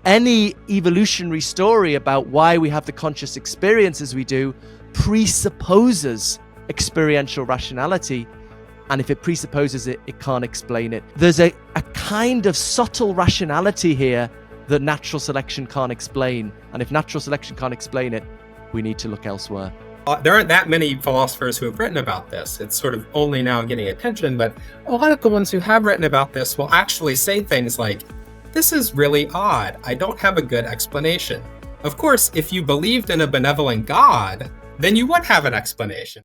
Any evolutionary story about why we have the conscious experiences we do presupposes experiential rationality. And if it presupposes it, it can't explain it. There's a kind of subtle rationality here that natural selection can't explain. And if natural selection can't explain it, we need to look elsewhere. There aren't that many philosophers who have written about this. It's sort of only now getting attention, but a lot of the ones who have written about this will actually say things like, this is really odd. I don't have a good explanation. Of course, if you believed in a benevolent God, then you would have an explanation.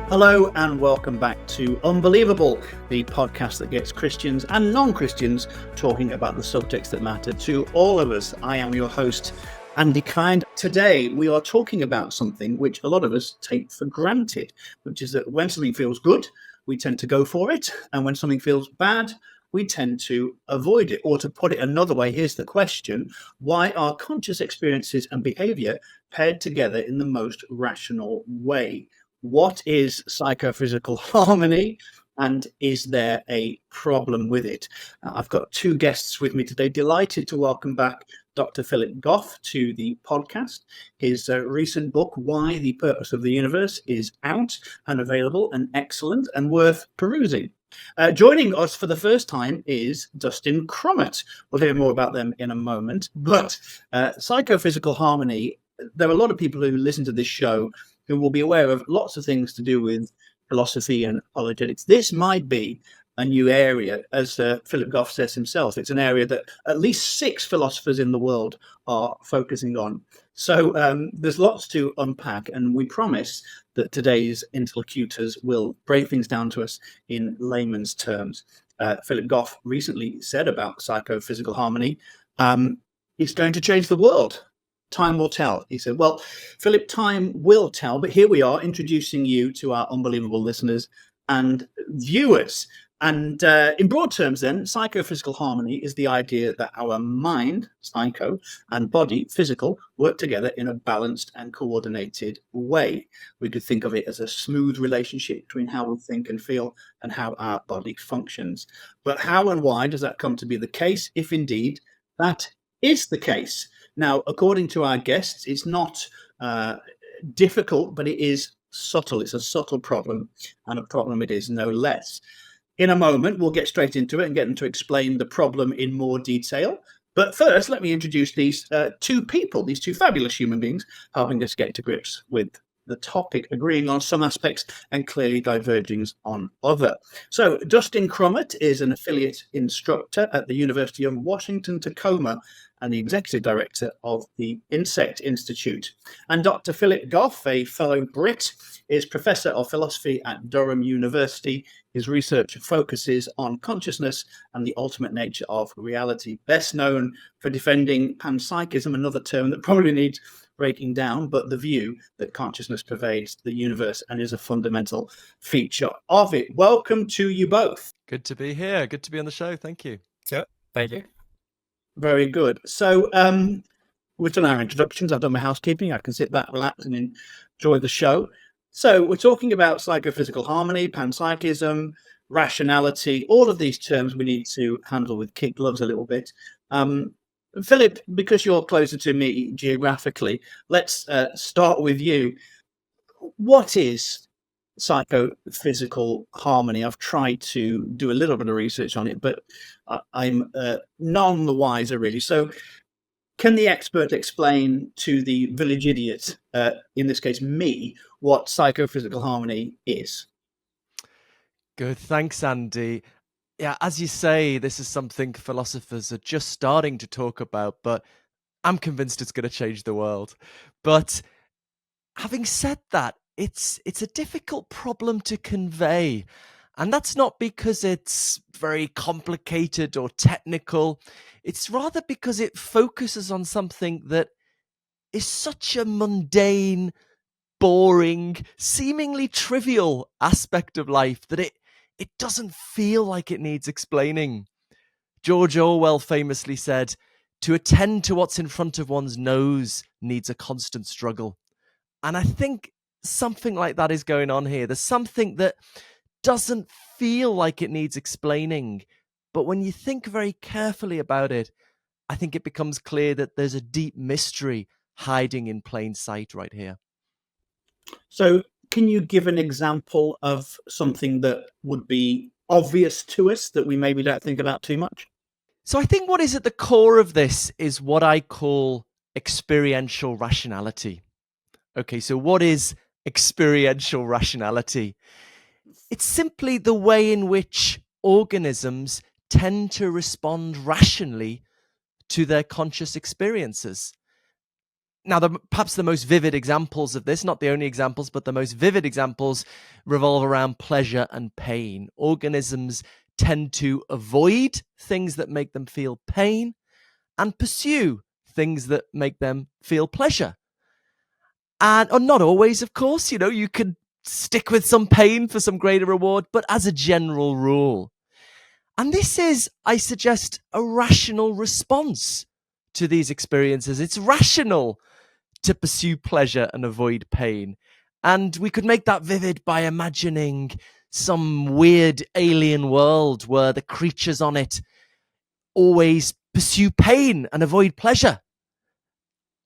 Hello and welcome back to Unbelievable, the podcast that gets Christians and non-Christians talking about the subjects that matter to all of us. I am your host, Andy Kind. Today we are talking about something which a lot of us take for granted, which is that when something feels good, we tend to go for it, and when something feels bad, we tend to avoid it. Or to put it another way, here's the question: why are conscious experiences and behaviour paired together in the most rational way? What is psychophysical harmony, and is there a problem with it? I've got two guests with me today. Delighted to welcome back Dr. Philip Goff to the podcast. His recent book, Why the Purpose of the Universe, is out and available and excellent and worth perusing. Joining us for the first time is Dustin Crummett. We'll hear more about them in a moment. But psychophysical harmony, there are a lot of people who listen to this show who will be aware of lots of things to do with philosophy and apologetics. This might be a new area, as Philip Goff says himself. It's an area that at least 6 philosophers in the world are focusing on. So there's lots to unpack, and we promise that today's interlocutors will break things down to us in layman's terms. Philip Goff recently said about psychophysical harmony, it's going to change the world. Time will tell, he said. Well, Philip, time will tell, but here we are introducing you to our unbelievable listeners and viewers. And in broad terms then, psychophysical harmony is the idea that our mind, psycho, and body, physical, work together in a balanced and coordinated way. We could think of it as a smooth relationship between how we think and feel and how our body functions. But how and why does that come to be the case, if indeed that is the case? Now, according to our guests, it's not difficult, but it is subtle. It's a subtle problem, and a problem it is no less. In a moment, we'll get straight into it and get them to explain the problem in more detail. But first, let me introduce these two people, these two fabulous human beings, helping us get to grips with the topic, agreeing on some aspects and clearly diverging on other. So Dustin Crummett is an affiliate instructor at the University of Washington, Tacoma, and the executive director of the Insect Institute. And Dr. Philip Goff, a fellow Brit, is professor of philosophy at Durham University. His research focuses on consciousness and the ultimate nature of reality, best known for defending panpsychism, another term that probably needs breaking down, but the view that consciousness pervades the universe and is a fundamental feature of it. Welcome to you both. Good to be here. Good to be on the show. Thank you. Yeah, thank you. Very good. So we've done our introductions. I've done my housekeeping. I can sit back, relax, and enjoy the show. So we're talking about psychophysical harmony, panpsychism, rationality, all of these terms we need to handle with kid gloves a little bit. Philip, because you're closer to me geographically, let's start with you. What is psychophysical harmony? I've tried to do a little bit of research on it, but I'm none the wiser, really. So can the expert explain to the village idiot, in this case me, what psychophysical harmony is? Good. Thanks, Andy. Yeah, as you say, this is something philosophers are just starting to talk about, but I'm convinced it's going to change the world. But having said that, it's a difficult problem to convey. And that's not because it's very complicated or technical. It's rather because it focuses on something that is such a mundane, boring, seemingly trivial aspect of life that it doesn't feel like it needs explaining. George Orwell famously said, "To attend to what's in front of one's nose needs a constant struggle." And I think something like that is going on here. There's something that doesn't feel like it needs explaining, but when you think very carefully about it, I think it becomes clear that there's a deep mystery hiding in plain sight right here. So can you give an example of something that would be obvious to us that we maybe don't think about too much? So I think what is at the core of this is what I call experiential rationality. Okay, so what is experiential rationality? It's simply the way in which organisms tend to respond rationally to their conscious experiences. Now, perhaps the most vivid examples of this, not the only examples, but the most vivid examples revolve around pleasure and pain. Organisms tend to avoid things that make them feel pain and pursue things that make them feel pleasure. And or not always, of course, you could stick with some pain for some greater reward, but as a general rule. And this is, I suggest, a rational response to these experiences. It's rational to pursue pleasure and avoid pain. And we could make that vivid by imagining some weird alien world where the creatures on it always pursue pain and avoid pleasure.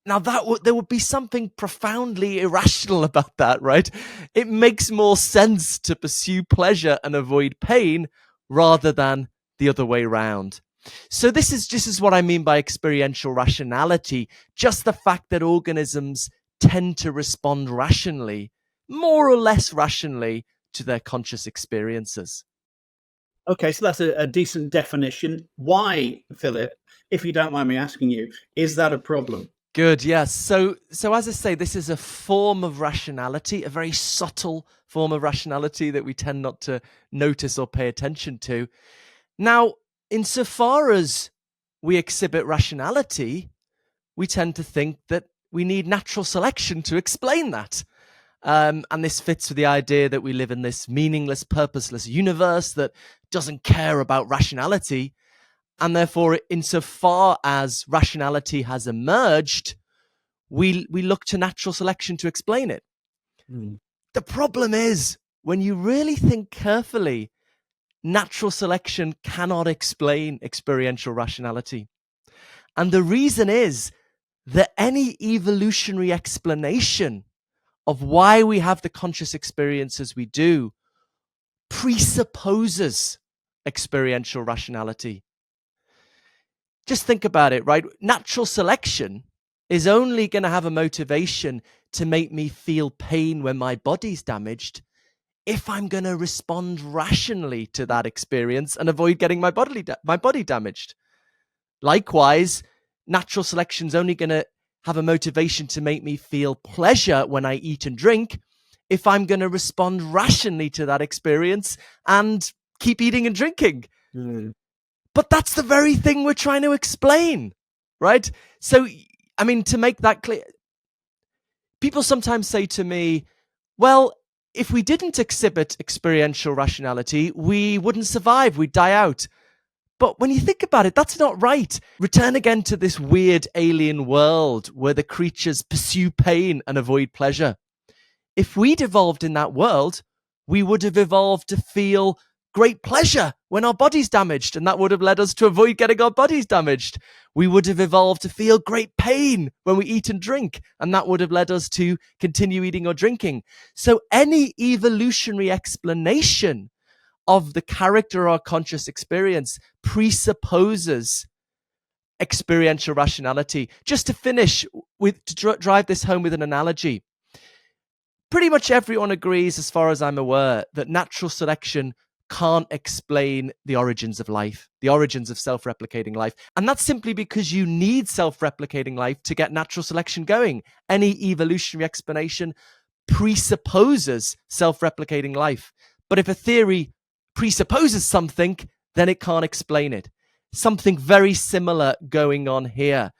Now, there would be something profoundly irrational about that, right? It makes more sense to pursue pleasure and avoid pain rather than the other way round. So this is what I mean by experiential rationality, just the fact that organisms tend to respond rationally, more or less rationally, to their conscious experiences. Okay, so that's a decent definition. Why, Philip, if you don't mind me asking you, is that a problem? Good, yes. So as I say, this is a form of rationality, a very subtle form of rationality that we tend not to notice or pay attention to. Now, insofar as we exhibit rationality, we tend to think that we need natural selection to explain that. And this fits with the idea that we live in this meaningless, purposeless universe that doesn't care about rationality. And therefore, insofar as rationality has emerged, we look to natural selection to explain it. The problem is, when you really think carefully, natural selection cannot explain experiential rationality. And the reason is that any evolutionary explanation of why we have the conscious experiences we do presupposes experiential rationality. Just think about it, right? Natural selection is only going to have a motivation to make me feel pain when my body's damaged if I'm going to respond rationally to that experience and avoid getting my body damaged. Likewise, natural selection's only going to have a motivation to make me feel pleasure when I eat and drink if I'm going to respond rationally to that experience and keep eating and drinking. But that's the very thing we're trying to explain, right? So, I mean, to make that clear, people sometimes say to me, well, if we didn't exhibit experiential rationality, we wouldn't survive, we'd die out. But when you think about it, that's not right. Return again to this weird alien world where the creatures pursue pain and avoid pleasure. If we'd evolved in that world, we would have evolved to feel great pleasure when our body's damaged, and that would have led us to avoid getting our bodies damaged. We would have evolved to feel great pain when we eat and drink, and that would have led us to continue eating or drinking. So any evolutionary explanation of the character of our conscious experience presupposes experiential rationality. Just to finish, to drive this home with an analogy, pretty much everyone agrees, as far as I'm aware, that natural selection can't explain the origins of life, the origins of self-replicating life. And that's simply because you need self-replicating life to get natural selection going. Any evolutionary explanation presupposes self-replicating life. But if a theory presupposes something, then it can't explain it. Something very similar going on here.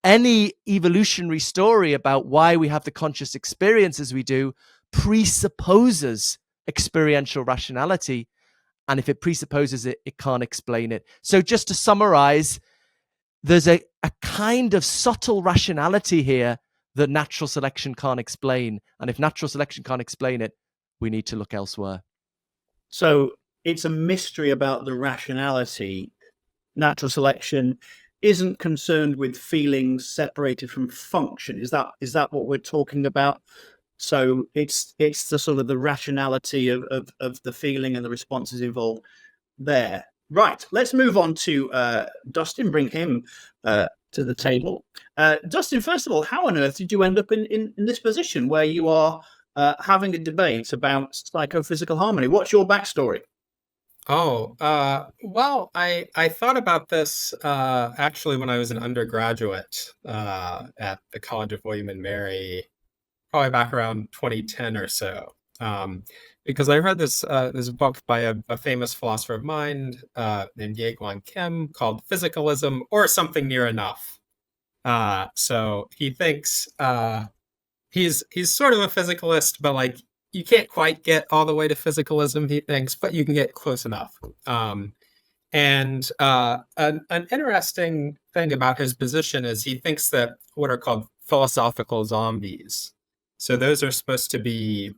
Any evolutionary story about why we have the conscious experiences we do presupposes experiential rationality. And if it presupposes it, it can't explain it. So just to summarize, there's a kind of subtle rationality here that natural selection can't explain. And if natural selection can't explain it, we need to look elsewhere. So it's a mystery about the rationality. Natural selection isn't concerned with feelings separated from function. Is that what we're talking about? So it's the sort of the rationality of the feeling and the responses involved there. Right. Let's move on to Dustin. Bring him to the table. Dustin, first of all, how on earth did you end up in this position where you are having a debate about psychophysical harmony? What's your backstory? Well, I thought about this actually when I was an undergraduate at the College of William and Mary, probably back around 2010 or so. Because I read this book by a famous philosopher of mind named Ye-Guan Kim called Physicalism, or something near enough. So he thinks he's sort of a physicalist, but like you can't quite get all the way to physicalism, he thinks, but you can get close enough. And an interesting thing about his position is he thinks that what are called philosophical zombies. So those are supposed to be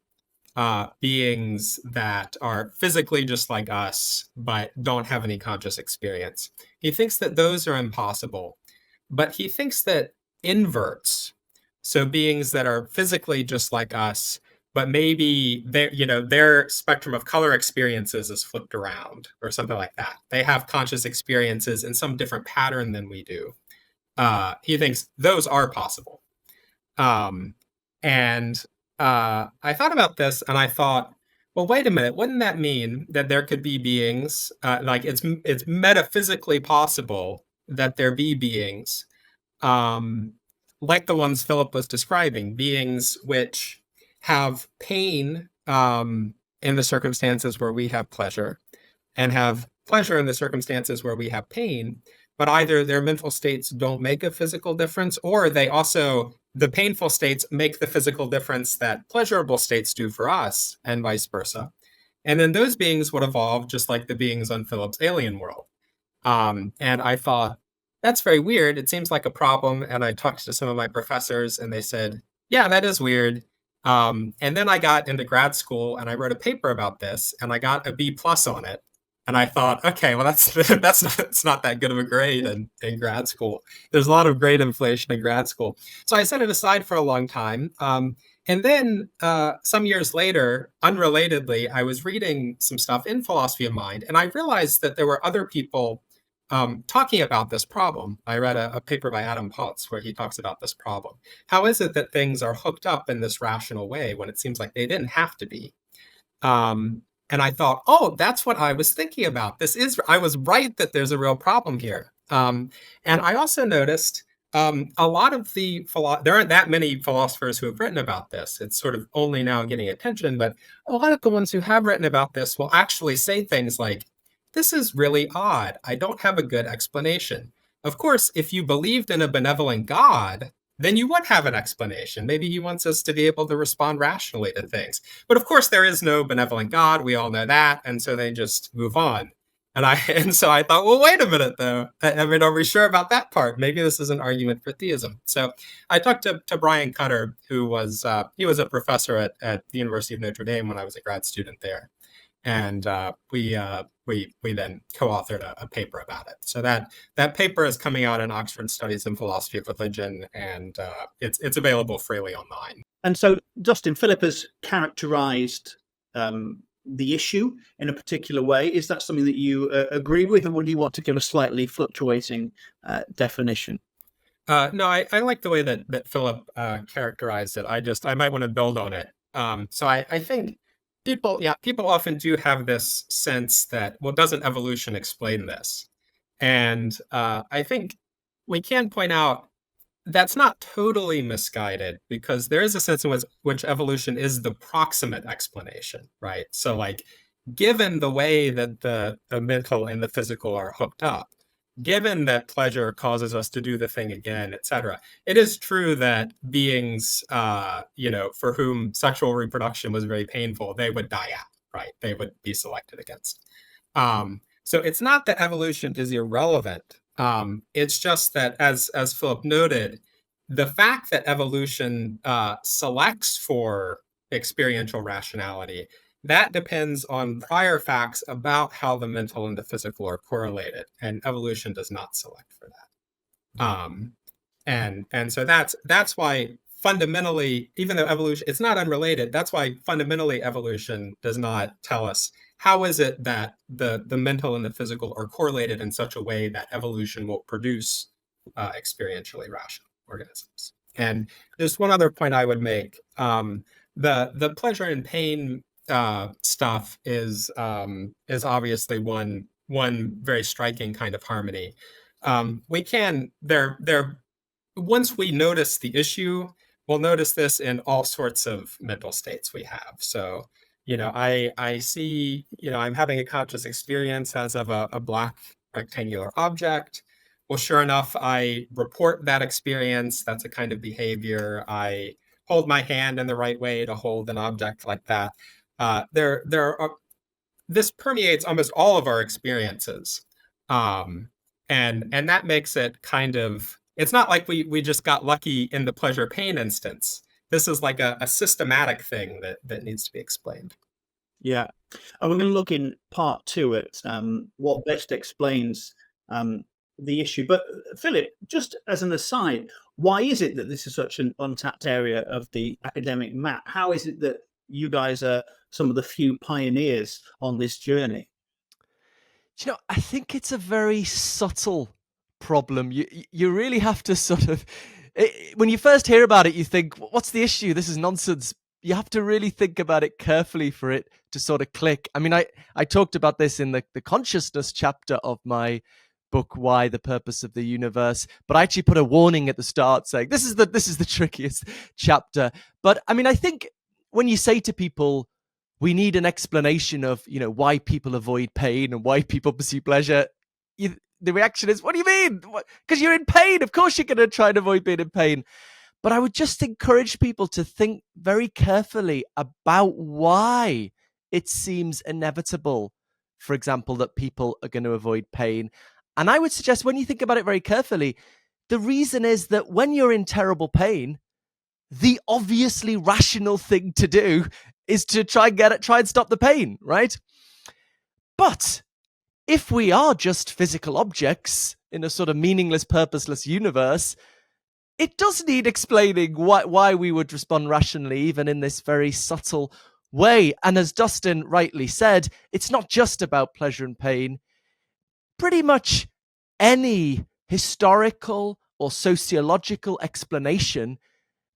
beings that are physically just like us, but don't have any conscious experience. He thinks that those are impossible, but he thinks that inverts, so beings that are physically just like us, but maybe their spectrum of color experiences is flipped around or something like that. They have conscious experiences in some different pattern than we do. He thinks those are possible. And I thought about this and I thought, well, wait a minute, wouldn't that mean that there could be beings, like it's metaphysically possible that there be beings like the ones Philip was describing, beings which have pain in the circumstances where we have pleasure, and have pleasure in the circumstances where we have pain, but either their mental states don't make a physical difference, or the painful states make the physical difference that pleasurable states do for us, and vice versa. And then those beings would evolve just like the beings on Philip's alien world. And I thought, that's very weird. It seems like a problem. And I talked to some of my professors and they said, yeah, that is weird. And then I got into grad school and I wrote a paper about this and I got a B+ on it. And I thought, okay, well, that's not that good of a grade in grad school. There's a lot of grade inflation in grad school. So I set it aside for a long time. And then some years later, unrelatedly, I was reading some stuff in philosophy of mind, and I realized that there were other people talking about this problem. I read a paper by Adam Potts where he talks about this problem. How is it that things are hooked up in this rational way when it seems like they didn't have to be? And I thought, oh, that's what I was thinking about. I was right that there's a real problem here. And I also noticed a lot of there aren't that many philosophers who have written about this. It's sort of only now getting attention, but a lot of the ones who have written about this will actually say things like, this is really odd. I don't have a good explanation. Of course, if you believed in a benevolent God, then you would have an explanation. Maybe he wants us to be able to respond rationally to things. But of course, there is no benevolent God. We all know that. And so they just move on. And so I thought, well, wait a minute, though. I mean, are we sure about that part? Maybe this is an argument for theism. So I talked to Brian Cutter, who was he was a professor at the University of Notre Dame when I was a grad student there. And we then co-authored a paper about it. So that paper is coming out in Oxford Studies in Philosophy of Religion, and it's available freely online. And so, Dustin, Philip has characterized the issue in a particular way. Is that something that you agree with, or would you want to give a slightly fluctuating definition? No, I like the way that Philip characterized it. I might want to build on it. So I think people often do have this sense that, well, doesn't evolution explain this? And I think we can point out that's not totally misguided, because there is a sense in which evolution is the proximate explanation, right? So like, given the way that the mental and the physical are hooked up, given that pleasure causes us to do the thing again, etc., it is true that beings, for whom sexual reproduction was very painful, they would die out, right? They would be selected against. So it's not that evolution is irrelevant. It's just that, as Philip noted, the fact that evolution selects for experiential rationality, that depends on prior facts about how the mental and the physical are correlated, and evolution does not select for that. And so that's why fundamentally, even though evolution, it's not unrelated, that's why fundamentally evolution does not tell us how is it that the mental and the physical are correlated in such a way that evolution will produce experientially rational organisms. And there's one other point I would make. The pleasure and pain stuff is obviously one very striking kind of harmony. We can once we notice the issue, we'll notice this in all sorts of mental states we have. So, I see, I'm having a conscious experience as of a black rectangular object. Well, sure enough, I report that experience. That's a kind of behavior. I hold my hand in the right way to hold an object like that. This permeates almost all of our experiences. And that makes it kind of, it's not like we just got lucky in the pleasure pain instance. This is like a systematic thing that needs to be explained. Yeah. And we're going to look in part 2 at what best explains the issue. But Philip, just as an aside, why is it that this is such an untapped area of the academic map? How is it that you guys are some of the few pioneers on this journey? I think it's a very subtle problem. You really have to sort of, when you first hear about it, you think, what's the issue? This is nonsense. You have to really think about it carefully for it to sort of click. I mean, I talked about this in the consciousness chapter of my book, Why the Purpose of the Universe, but I actually put a warning at the start saying this is the trickiest chapter. But I mean, I think when you say to people, we need an explanation of, why people avoid pain and why people pursue pleasure, the reaction is, what do you mean? Because you're in pain. Of course you're going to try and avoid being in pain. But I would just encourage people to think very carefully about why it seems inevitable, for example, that people are going to avoid pain. And I would suggest when you think about it very carefully, the reason is that when you're in terrible pain, the obviously rational thing to do is to try and stop the pain, right? But if we are just physical objects in a sort of meaningless, purposeless universe, it does need explaining why we would respond rationally, even in this very subtle way. And as Dustin rightly said, it's not just about pleasure and pain. Pretty much any historical or sociological explanation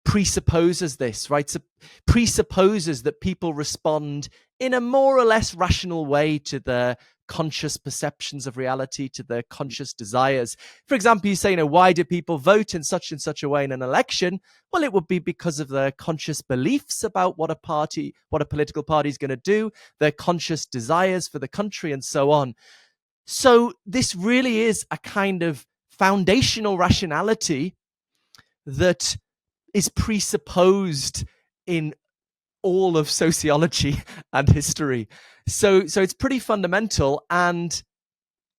presupposes this, right? So presupposes that people respond in a more or less rational way to their conscious perceptions of reality, to their conscious desires. For example, you say, why do people vote in such and such a way in an election? Well, it would be because of their conscious beliefs about what a political party is going to do, their conscious desires for the country, and so on. So this really is a kind of foundational rationality that is presupposed in all of sociology and history. So it's pretty fundamental. And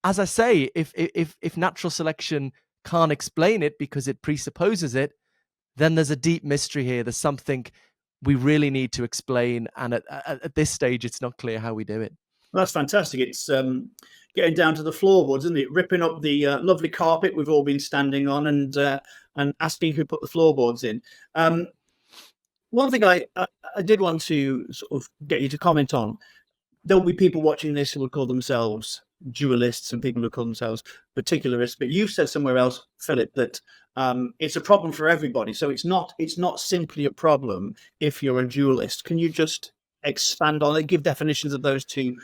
as I say, if natural selection can't explain it because it presupposes it, then there's a deep mystery here. There's something we really need to explain. And at this stage, it's not clear how we do it. Well, that's fantastic. It's getting down to the floorboards, isn't it? Ripping up the lovely carpet we've all been standing on and asking who put the floorboards in. One thing I did want to sort of get you to comment on, there'll be people watching this who will call themselves dualists and people who call themselves particularists, but you've said somewhere else, Philip, that it's a problem for everybody. So it's not simply a problem if you're a dualist. Can you just expand on it, give definitions of those two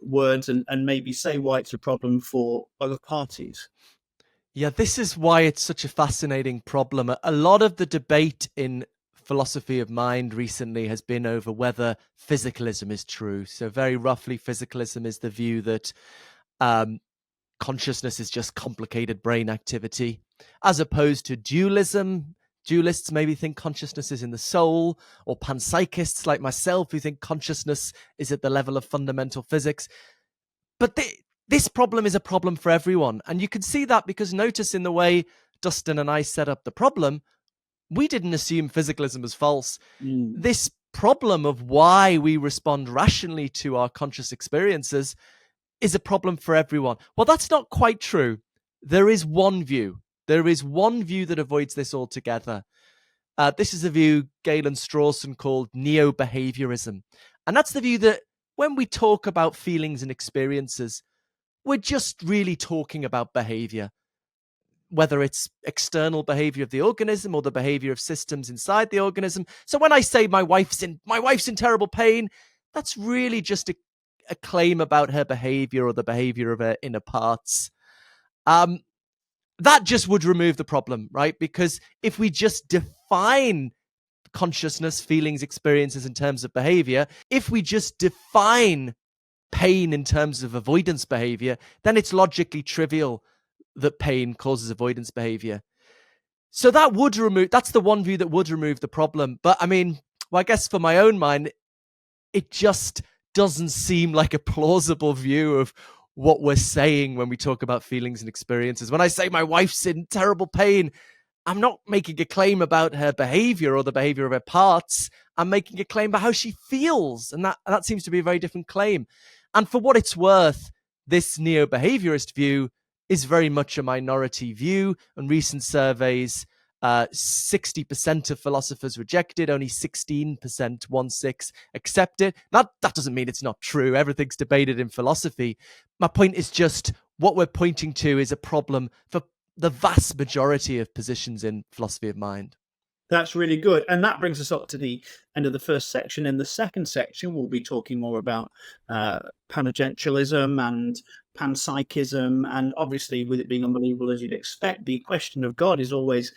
words and maybe say why it's a problem for other parties? Yeah, this is why it's such a fascinating problem. A lot of the debate in philosophy of mind recently has been over whether physicalism is true. So very roughly, physicalism is the view that consciousness is just complicated brain activity, as opposed to dualism. Dualists maybe think consciousness is in the soul, or panpsychists like myself who think consciousness is at the level of fundamental physics. But this problem is a problem for everyone. And you can see that because notice in the way Dustin and I set up the problem, we didn't assume physicalism was false. This problem of why we respond rationally to our conscious experiences is a problem for everyone. Well, that's not quite true. There is one view there is one view that avoids this altogether. This is a view Galen Strawson called neo-behaviorism. And that's the view that when we talk about feelings and experiences, we're just really talking about behavior, whether it's external behavior of the organism or the behavior of systems inside the organism. So when I say my wife's in terrible pain, that's really just a claim about her behavior or the behavior of her inner parts. That just would remove the problem, right? Because if we just define consciousness, feelings, experiences in terms of behavior, if we just define pain in terms of avoidance behavior, then it's logically trivial that pain causes avoidance behavior. So that's the one view that would remove the problem. But I mean, well, I guess for my own mind, it just doesn't seem like a plausible view of what we're saying when we talk about feelings and experiences. When I say my wife's in terrible pain, I'm not making a claim about her behavior or the behavior of her parts. I'm making a claim about how she feels. And that seems to be a very different claim. And for what it's worth, this neo-behaviorist view is very much a minority view. On recent surveys, 60% of philosophers reject it, only 16%, accept it. That doesn't mean it's not true. Everything's debated in philosophy. My point is just what we're pointing to is a problem for the vast majority of positions in philosophy of mind. That's really good. And that brings us up to the end of the first section. In the second section, we'll be talking more about Panagentialism and Panpsychism. And obviously, with it being unbelievable, as you'd expect, the question of God is always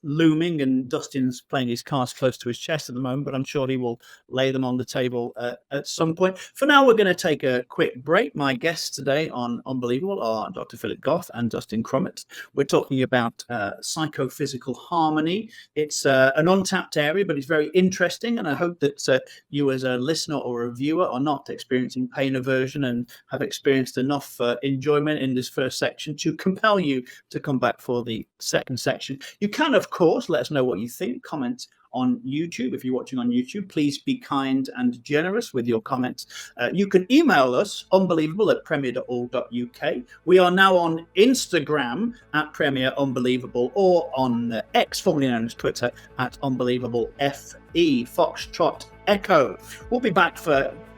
looming. And Dustin's playing his cards close to his chest at the moment, but I'm sure he will lay them on the table at some point. For now, we're going to take a quick break. My guests today on Unbelievable are Dr. Philip Goff and Dustin Crummett. We're talking about psychophysical harmony. It's an untapped area, but it's very interesting. And I hope that you as a listener or a viewer are not experiencing pain aversion and have experienced enough enjoyment in this first section to compel you to come back for the second section. You can, of course, let us know what you think. Comment on YouTube. If you're watching on YouTube, please be kind and generous with your comments. You can email us, unbelievable@premier.org.uk. We are now on Instagram @Premier Unbelievable, or on X, formerly known as Twitter, @UnbelievableFE, Foxtrot Echo. We'll be back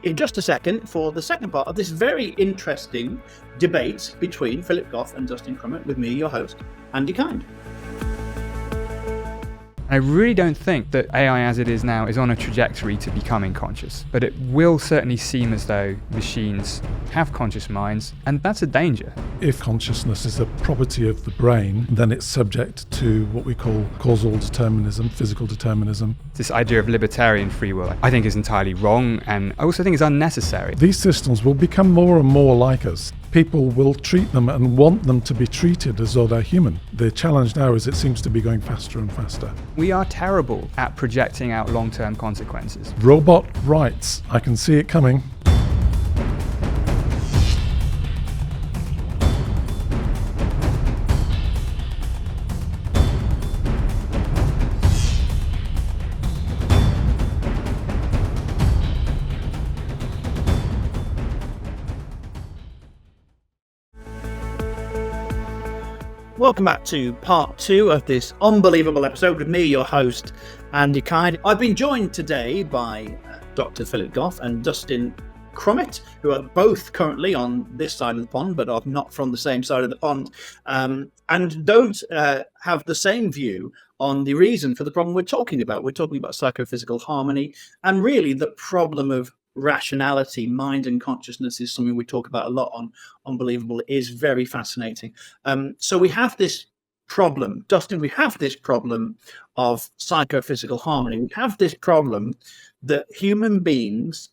in just a second for the second part of this very interesting debate between Philip Goff and Dustin Crummett with me, your host, Andy Kind. I really don't think that AI as it is now is on a trajectory to becoming conscious, but it will certainly seem as though machines have conscious minds, and that's a danger. If consciousness is a property of the brain, then it's subject to what we call causal determinism, physical determinism. This idea of libertarian free will, I think, is entirely wrong, and I also think is unnecessary. These systems will become more and more like us. People will treat them and want them to be treated as though they're human. The challenge now is it seems to be going faster and faster. We are terrible at projecting out long-term consequences. Robot rights. I can see it coming. Welcome back to part 2 of this unbelievable episode with me, your host, Andy Kind. I've been joined today by Dr. Philip Goff and Dustin Crummett, who are both currently on this side of the pond, but are not from the same side of the pond, and don't have the same view on the reason for the problem we're talking about. We're talking about psychophysical harmony, and really the problem of rationality. Mind and consciousness is something we talk about a lot on Unbelievable. It is very fascinating. So we have this problem, Dustin, we have this problem of psychophysical harmony. We have this problem that human beings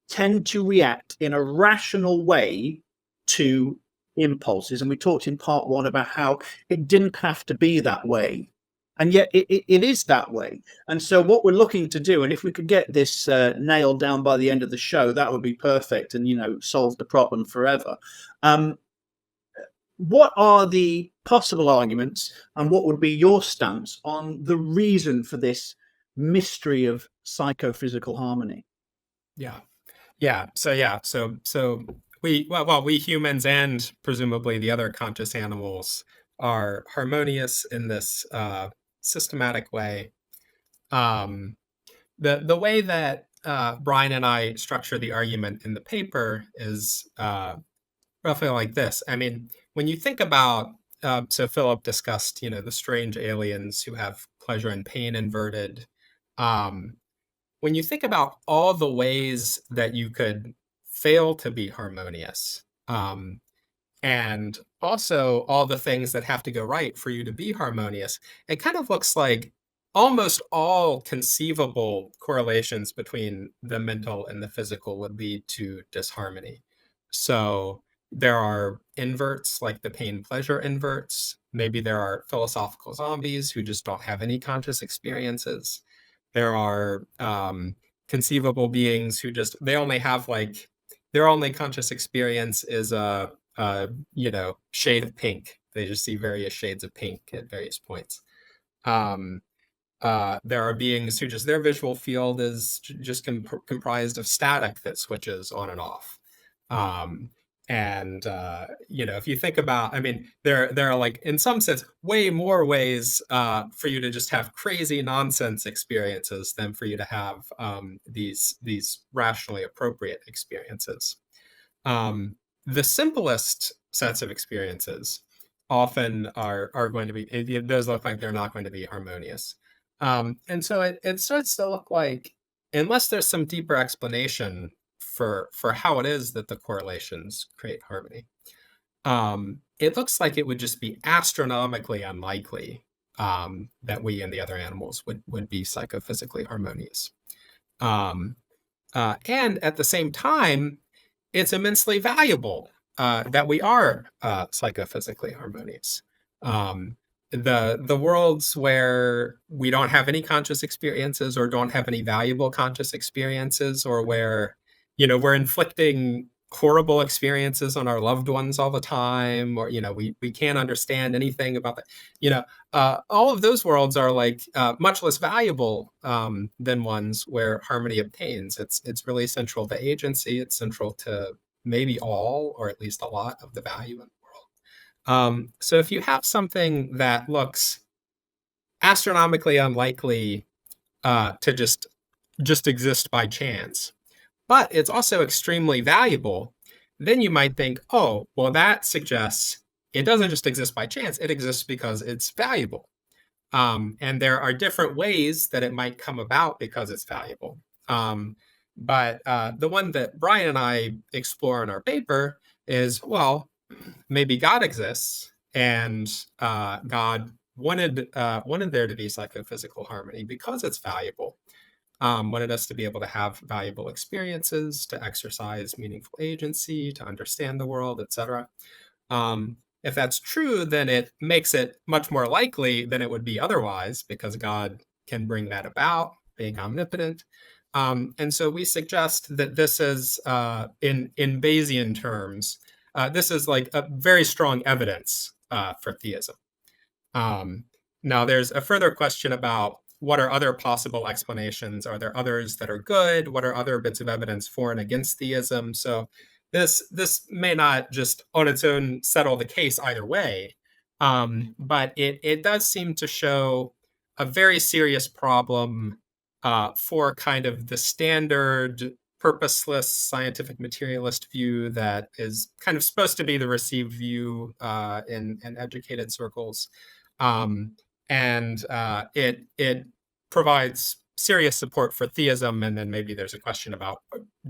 tend to react in a rational way to impulses. And we talked in part 1 about how it didn't have to be that way. And yet it is that way. And so what we're looking to do, and if we could get this nailed down by the end of the show, that would be perfect and, solve the problem forever. What are the possible arguments, and what would be your stance on the reason for this mystery of psychophysical harmony? So we humans and presumably the other conscious animals are harmonious in this systematic way. The way that Brian and I structure the argument in the paper is roughly like this. I mean, when you think about, so Philip discussed, the strange aliens who have pleasure and pain inverted. When you think about all the ways that you could fail to be harmonious, and also all the things that have to go right for you to be harmonious, it kind of looks like almost all conceivable correlations between the mental and the physical would lead to disharmony. So there are inverts, like the pain-pleasure inverts. Maybe there are philosophical zombies who just don't have any conscious experiences. There are conceivable beings who just, they only have their only conscious experience is a shade of pink. They just see various shades of pink at various points. There are beings who just, their visual field is just comprised of static that switches on and off. If you think about, I mean, there are like, in some sense, way more ways for you to just have crazy nonsense experiences than for you to have these rationally appropriate experiences. The simplest sets of experiences often are going to be, those look like they're not going to be harmonious. And so it starts to look like, unless there's some deeper explanation for how it is that the correlations create harmony, it looks like it would just be astronomically unlikely that we and the other animals would be psychophysically harmonious. And at the same time, it's immensely valuable that we are psychophysically harmonious. The worlds where we don't have any conscious experiences or don't have any valuable conscious experiences, or where, we're inflicting horrible experiences on our loved ones all the time, or, we can't understand anything about that. All of those worlds are much less valuable than ones where harmony obtains. It's really central to agency. It's central to maybe all, or at least a lot of the value in the world. So if you have something that looks astronomically unlikely to just exist by chance, but it's also extremely valuable, then you might think, oh, well, that suggests it doesn't just exist by chance, it exists because it's valuable. And there are different ways that it might come about because it's valuable. But the one that Brian and I explore in our paper is, well, maybe God exists, and God wanted there to be psychophysical harmony because it's valuable. Wanted us to be able to have valuable experiences, to exercise meaningful agency, to understand the world, etc. If that's true, then it makes it much more likely than it would be otherwise, because God can bring that about, being omnipotent. And so we suggest that this is, in Bayesian terms, this is like a very strong evidence for theism. Now, there's a further question about what are other possible explanations? Are there others that are good? What are other bits of evidence for and against theism? So this may not just on its own settle the case either way, but it does seem to show a very serious problem for kind of the standard purposeless scientific materialist view that is kind of supposed to be the received view in educated circles. It provides serious support for theism, and then maybe there's a question about,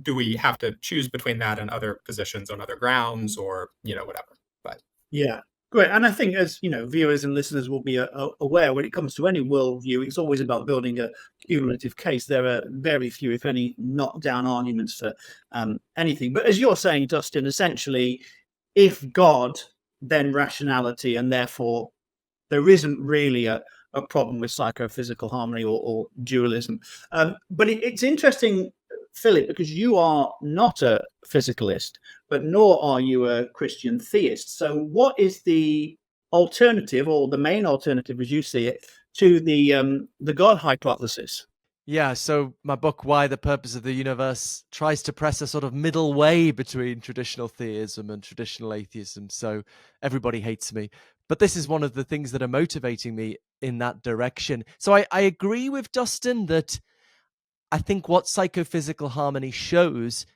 do we have to choose between that and other positions on other grounds, or whatever. But yeah, great. And I think, as viewers and listeners will be aware, when it comes to any worldview, it's always about building a cumulative case. There are very few, if any, knockdown arguments for anything. But as you're saying, Dustin, essentially, if God, then rationality, and therefore there isn't really a problem with psychophysical harmony or dualism. But it's interesting, Philip, because you are not a physicalist, but nor are you a Christian theist. So what is the alternative, or the main alternative as you see it, to the God hypothesis? Yeah, so my book, Why the Purpose of the Universe, tries to press a sort of middle way between traditional theism and traditional atheism, so everybody hates me. But this is one of the things that are motivating me in that direction. So I agree with Dustin that I think what psychophysical harmony shows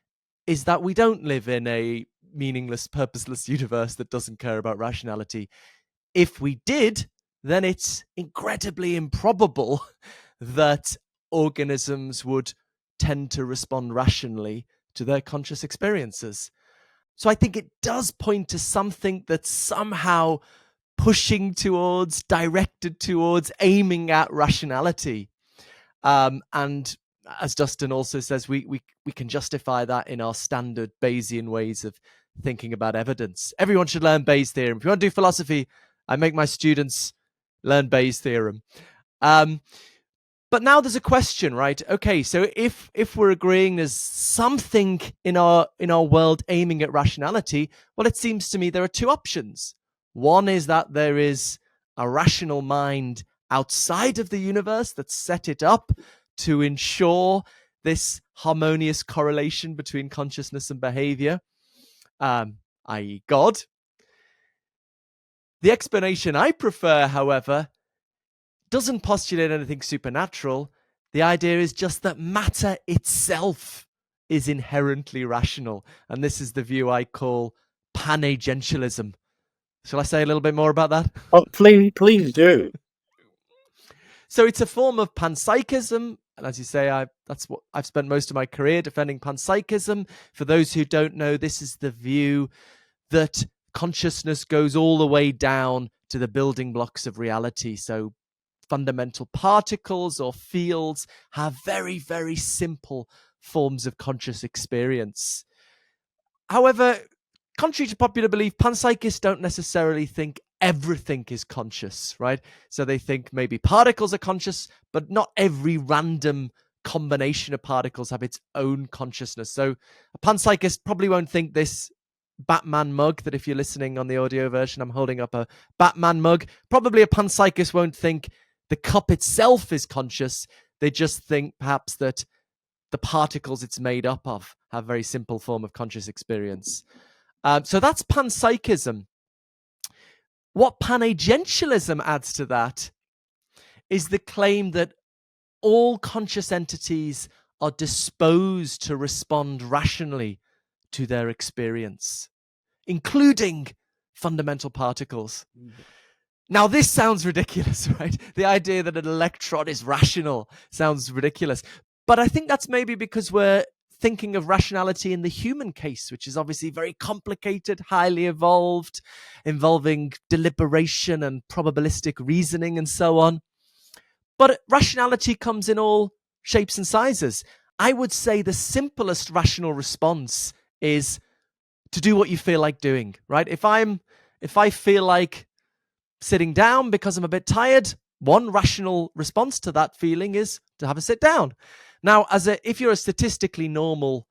is that we don't live in a meaningless, purposeless universe that doesn't care about rationality. If we did, then it's incredibly improbable that organisms would tend to respond rationally to their conscious experiences. So I think it does point to something that's somehow pushing towards, directed towards, aiming at rationality. And as Dustin also says, we can justify that in our standard Bayesian ways of thinking about evidence. Everyone should learn Bayes' theorem. If you want to do philosophy, I make my students learn Bayes' theorem. But now there's a question, right? Okay, so if we're agreeing there's something in our world aiming at rationality, well, it seems to me there are two options. One is that there is a rational mind outside of the universe that set it up to ensure this harmonious correlation between consciousness and behavior, i.e. God. The explanation I prefer, however, doesn't postulate anything supernatural. The idea is just that matter itself is inherently rational. And this is the view I call pan-agentialism. Shall I say a little bit more about that? Oh, please do. So it's a form of panpsychism. And as you say, that's what I've spent most of my career defending, panpsychism. For those who don't know, this is the view that consciousness goes all the way down to the building blocks of reality. So fundamental particles or fields have very, very simple forms of conscious experience. However, contrary to popular belief, panpsychists don't necessarily think everything is conscious, right? So they think maybe particles are conscious, but not every random combination of particles have its own consciousness. So a panpsychist probably won't think this Batman mug, that if you're listening on the audio version, I'm holding up a Batman mug. Probably a panpsychist won't think the cup itself is conscious. They just think perhaps that the particles it's made up of have a very simple form of conscious experience. So that's panpsychism. What panagentialism adds to that is the claim that all conscious entities are disposed to respond rationally to their experience, including fundamental particles. Now, this sounds ridiculous, right? The idea that an electron is rational sounds ridiculous. But I think that's maybe because we're thinking of rationality in the human case, which is obviously very complicated, highly evolved, involving deliberation and probabilistic reasoning and so on. But rationality comes in all shapes and sizes. I would say the simplest rational response is to do what you feel like doing, right? If I feel like sitting down because I'm a bit tired, one rational response to that feeling is to have a sit down. Now, if you're a statistically normal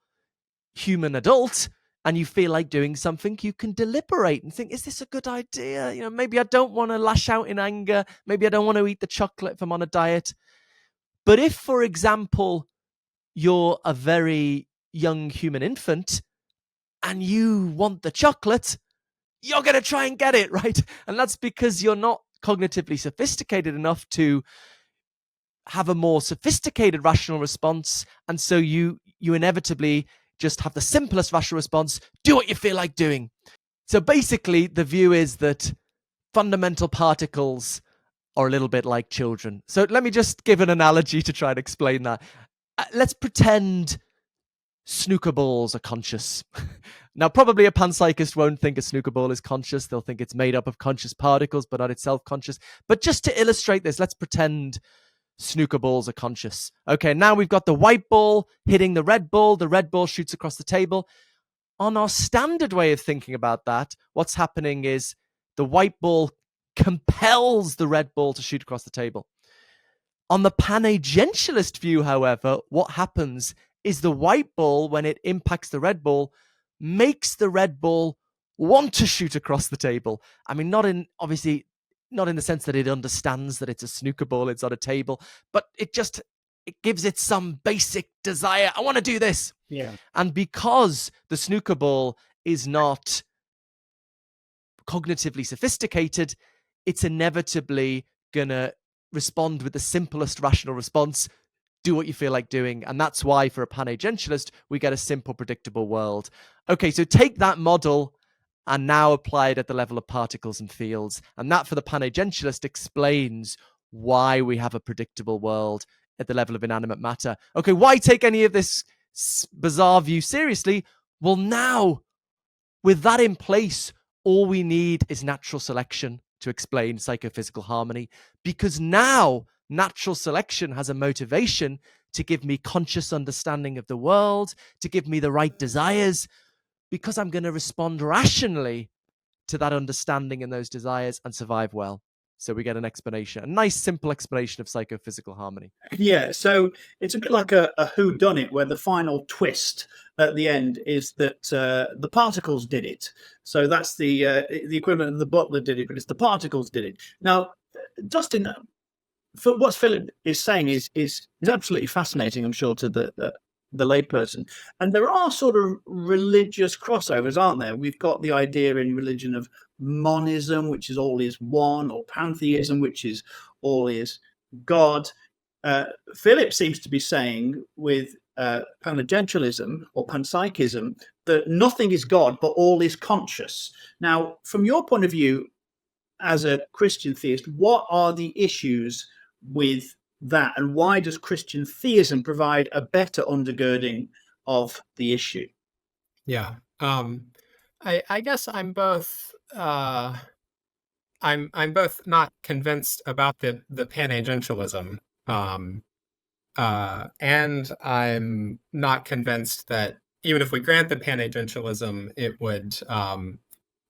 human adult and you feel like doing something, you can deliberate and think, is this a good idea? Maybe I don't want to lash out in anger. Maybe I don't want to eat the chocolate if I'm on a diet. But if, for example, you're a very young human infant and you want the chocolate, you're going to try and get it, right? And that's because you're not cognitively sophisticated enough to have a more sophisticated rational response. And so you inevitably just have the simplest rational response, do what you feel like doing. So basically, the view is that fundamental particles are a little bit like children. So let me just give an analogy to try and explain that. Let's pretend snooker balls are conscious. Now, probably a panpsychist won't think a snooker ball is conscious. They'll think it's made up of conscious particles, but not itself conscious. But just to illustrate this, let's pretend snooker balls are conscious. Okay, now we've got the white ball hitting the red ball. The red ball shoots across the table. On our standard way of thinking about that, what's happening is the white ball compels the red ball to shoot across the table. On the panagentialist view, however, what happens is the white ball, when it impacts the red ball, makes the red ball want to shoot across the table. I mean, not in the sense that it understands that it's a snooker ball, it's on a table, but it gives it some basic desire. I want to do this. Yeah. And because the snooker ball is not cognitively sophisticated, it's inevitably going to respond with the simplest rational response: do what you feel like doing. And that's why for a pan-agentialist, we get a simple, predictable world. Okay, so take that model and now apply it at the level of particles and fields. And that, for the pan-agentialist, explains why we have a predictable world at the level of inanimate matter. Okay, why take any of this bizarre view seriously? Well, now, with that in place, all we need is natural selection to explain psychophysical harmony, because now natural selection has a motivation to give me conscious understanding of the world, to give me the right desires, because I'm going to respond rationally to that understanding and those desires and survive well. So we get an explanation, a nice, simple explanation of psychophysical harmony. Yeah, so it's a bit like a whodunit, where the final twist at the end is that the particles did it. So that's the equivalent of the butler did it, but it's the particles did it. Now, Dustin, for what Philip is saying is absolutely fascinating, I'm sure, to the layperson. And there are sort of religious crossovers, aren't there? We've got the idea in religion of monism, which is all is one, or pantheism, which is all is God. Philip seems to be saying with Panagentialism or Panpsychism that nothing is God, but all is conscious. Now, from your point of view as a Christian theist, what are the issues with that, and why does Christian theism provide a better undergirding of the issue? Yeah, I guess I'm both. I'm both not convinced about the pan-agentialism, and I'm not convinced that even if we grant the pan-agentialism, it would.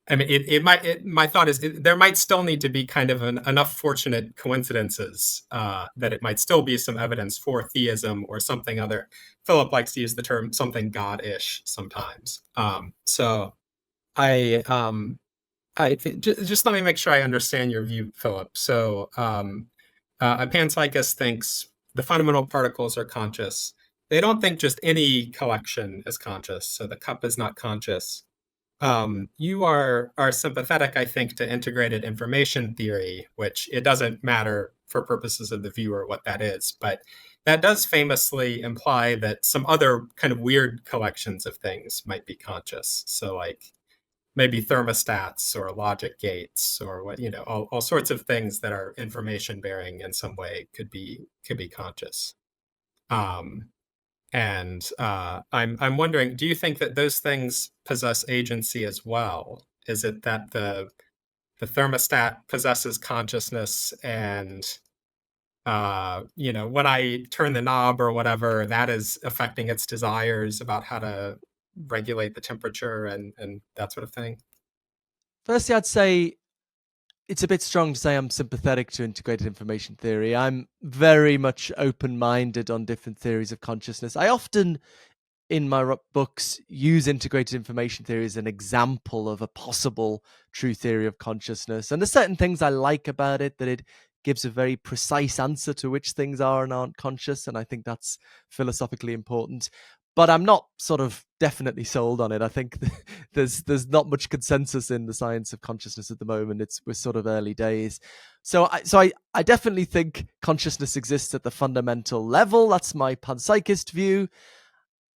I mean, my thought is there might still need to be kind of enough fortunate coincidences that it might still be some evidence for theism or something other. Philip likes to use the term something God-ish sometimes. So just let me make sure I understand your view, Philip. So a panpsychist thinks the fundamental particles are conscious. They don't think just any collection is conscious. So the cup is not conscious. You are sympathetic, I think, to integrated information theory, which it doesn't matter for purposes of the viewer what that is, but that does famously imply that some other kind of weird collections of things might be conscious. So like maybe thermostats or logic gates or what, all sorts of things that are information bearing in some way could be conscious. And I'm wondering, do you think that those things possess agency as well? Is it that the thermostat possesses consciousness, and when I turn the knob or whatever, that is affecting its desires about how to regulate the temperature and that sort of thing? Firstly, I'd say it's a bit strong to say I'm sympathetic to integrated information theory. I'm very much open-minded on different theories of consciousness. I often, in my books, use integrated information theory as an example of a possible true theory of consciousness. And there's certain things I like about it, that it gives a very precise answer to which things are and aren't conscious. And I think that's philosophically important. But I'm not sort of definitely sold on it. I think there's not much consensus in the science of consciousness at the moment. We're sort of early days. So I definitely think consciousness exists at the fundamental level. That's my panpsychist view.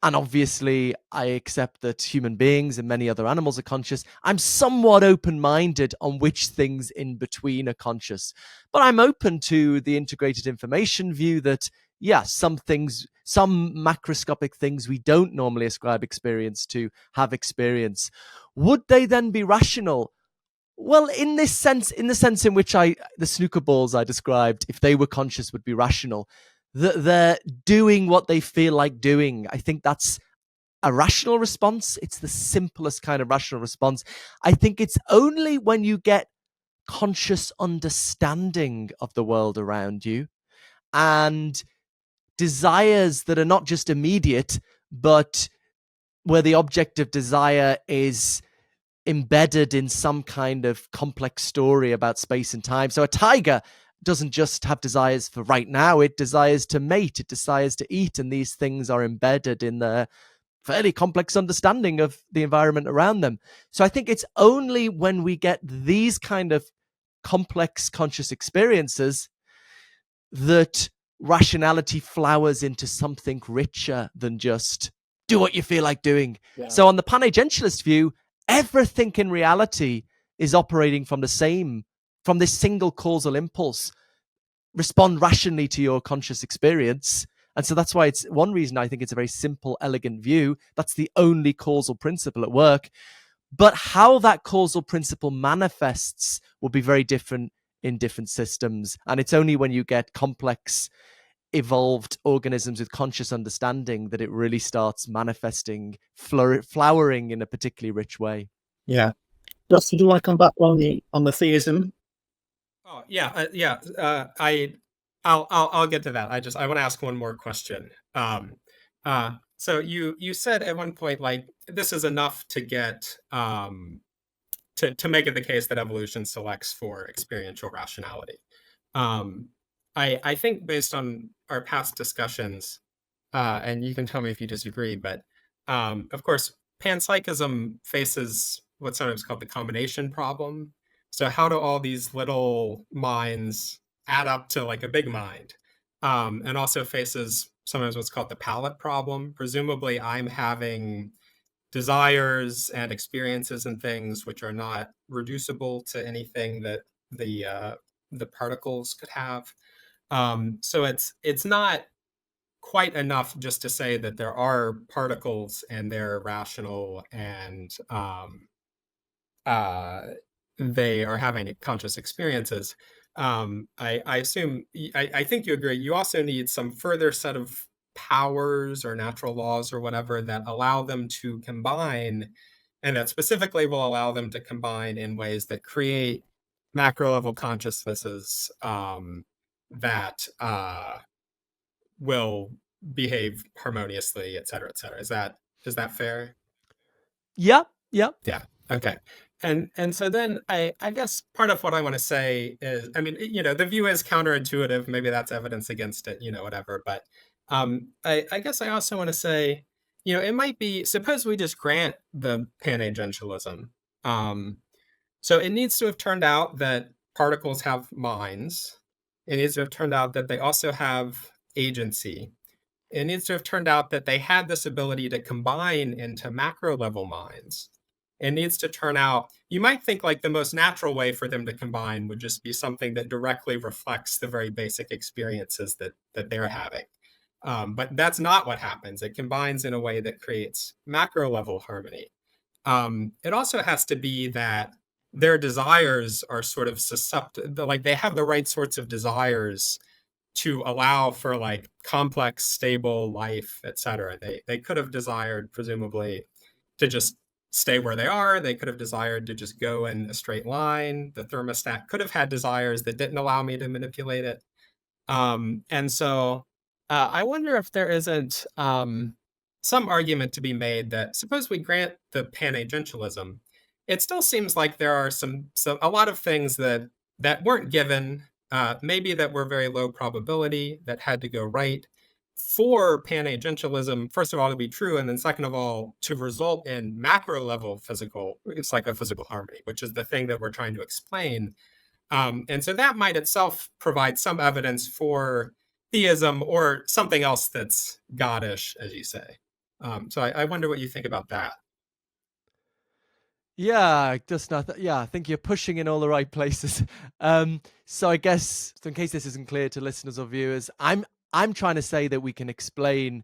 And obviously, I accept that human beings and many other animals are conscious. I'm somewhat open-minded on which things in between are conscious. But I'm open to the integrated information view that, yeah, some things, some macroscopic things we don't normally ascribe experience to have experience. Would they then be rational? Well, in the sense in which the snooker balls I described, if they were conscious, would be rational. They're doing what they feel like doing. I think that's a rational response. It's the simplest kind of rational response. I think it's only when you get conscious understanding of the world around you and desires that are not just immediate, but where the object of desire is embedded in some kind of complex story about space and time. So a tiger doesn't just have desires for right now, it desires to mate, it desires to eat, and these things are embedded in their fairly complex understanding of the environment around them. So I think it's only when we get these kind of complex conscious experiences that rationality flowers into something richer than just do what you feel like doing. Yeah. So on the panagentialist view, everything in reality is operating from this single causal impulse. Respond rationally to your conscious experience. And so that's why it's one reason I think it's a very simple, elegant view. That's the only causal principle at work. But how that causal principle manifests will be very different in different systems. And it's only when you get complex, evolved organisms with conscious understanding that it really starts manifesting, flowering in a particularly rich way. Yeah. Dustin, do you want to come back on the theism? Oh yeah. I'll get to that. I want to ask one more question. So you said at one point, like, this is enough to get to make it the case that evolution selects for experiential rationality. I think based on our past discussions, and you can tell me if you disagree, but of course, panpsychism faces what's sometimes called the combination problem. So how do all these little minds add up to like a big mind? And also faces sometimes what's called the palette problem. Presumably, I'm having desires and experiences and things which are not reducible to anything that the particles could have. So it's not quite enough just to say that there are particles and they're rational and they are having conscious experiences. I assume, I think you agree, you also need some further set of powers or natural laws or whatever that allow them to combine, and that specifically will allow them to combine in ways that create macro level consciousnesses that will behave harmoniously, et cetera, et cetera. Is that fair? Yeah. Okay. And so then I guess part of what I want to say is, I mean, the view is counterintuitive. Maybe that's evidence against it, whatever. But I guess I also want to say, it might be, suppose we just grant the pan-agentialism. So it needs to have turned out that particles have minds. It needs to have turned out that they also have agency. It needs to have turned out that they had this ability to combine into macro level minds. It needs to turn out, you might think like the most natural way for them to combine would just be something that directly reflects the very basic experiences that they're having. But that's not what happens. It combines in a way that creates macro level harmony. It also has to be that their desires are sort of susceptible, like they have the right sorts of desires to allow for like complex, stable life, et cetera. They could have desired, presumably, to just stay where they are. They could have desired to just go in a straight line. The thermostat could have had desires that didn't allow me to manipulate it. And so I wonder if there isn't some argument to be made that suppose we grant the pan-agentialism, it still seems like there are a lot of things that weren't given, maybe that were very low probability, that had to go right for pan-agentialism, first of all, to be true, and then second of all, to result in macro level psychophysical harmony, which is the thing that we're trying to explain. And so that might itself provide some evidence for theism or something else that's goddish, as you say. So I wonder what you think about that. Yeah, just not. I think you're pushing in all the right places. So I guess, in case this isn't clear to listeners or viewers, I'm trying to say that we can explain.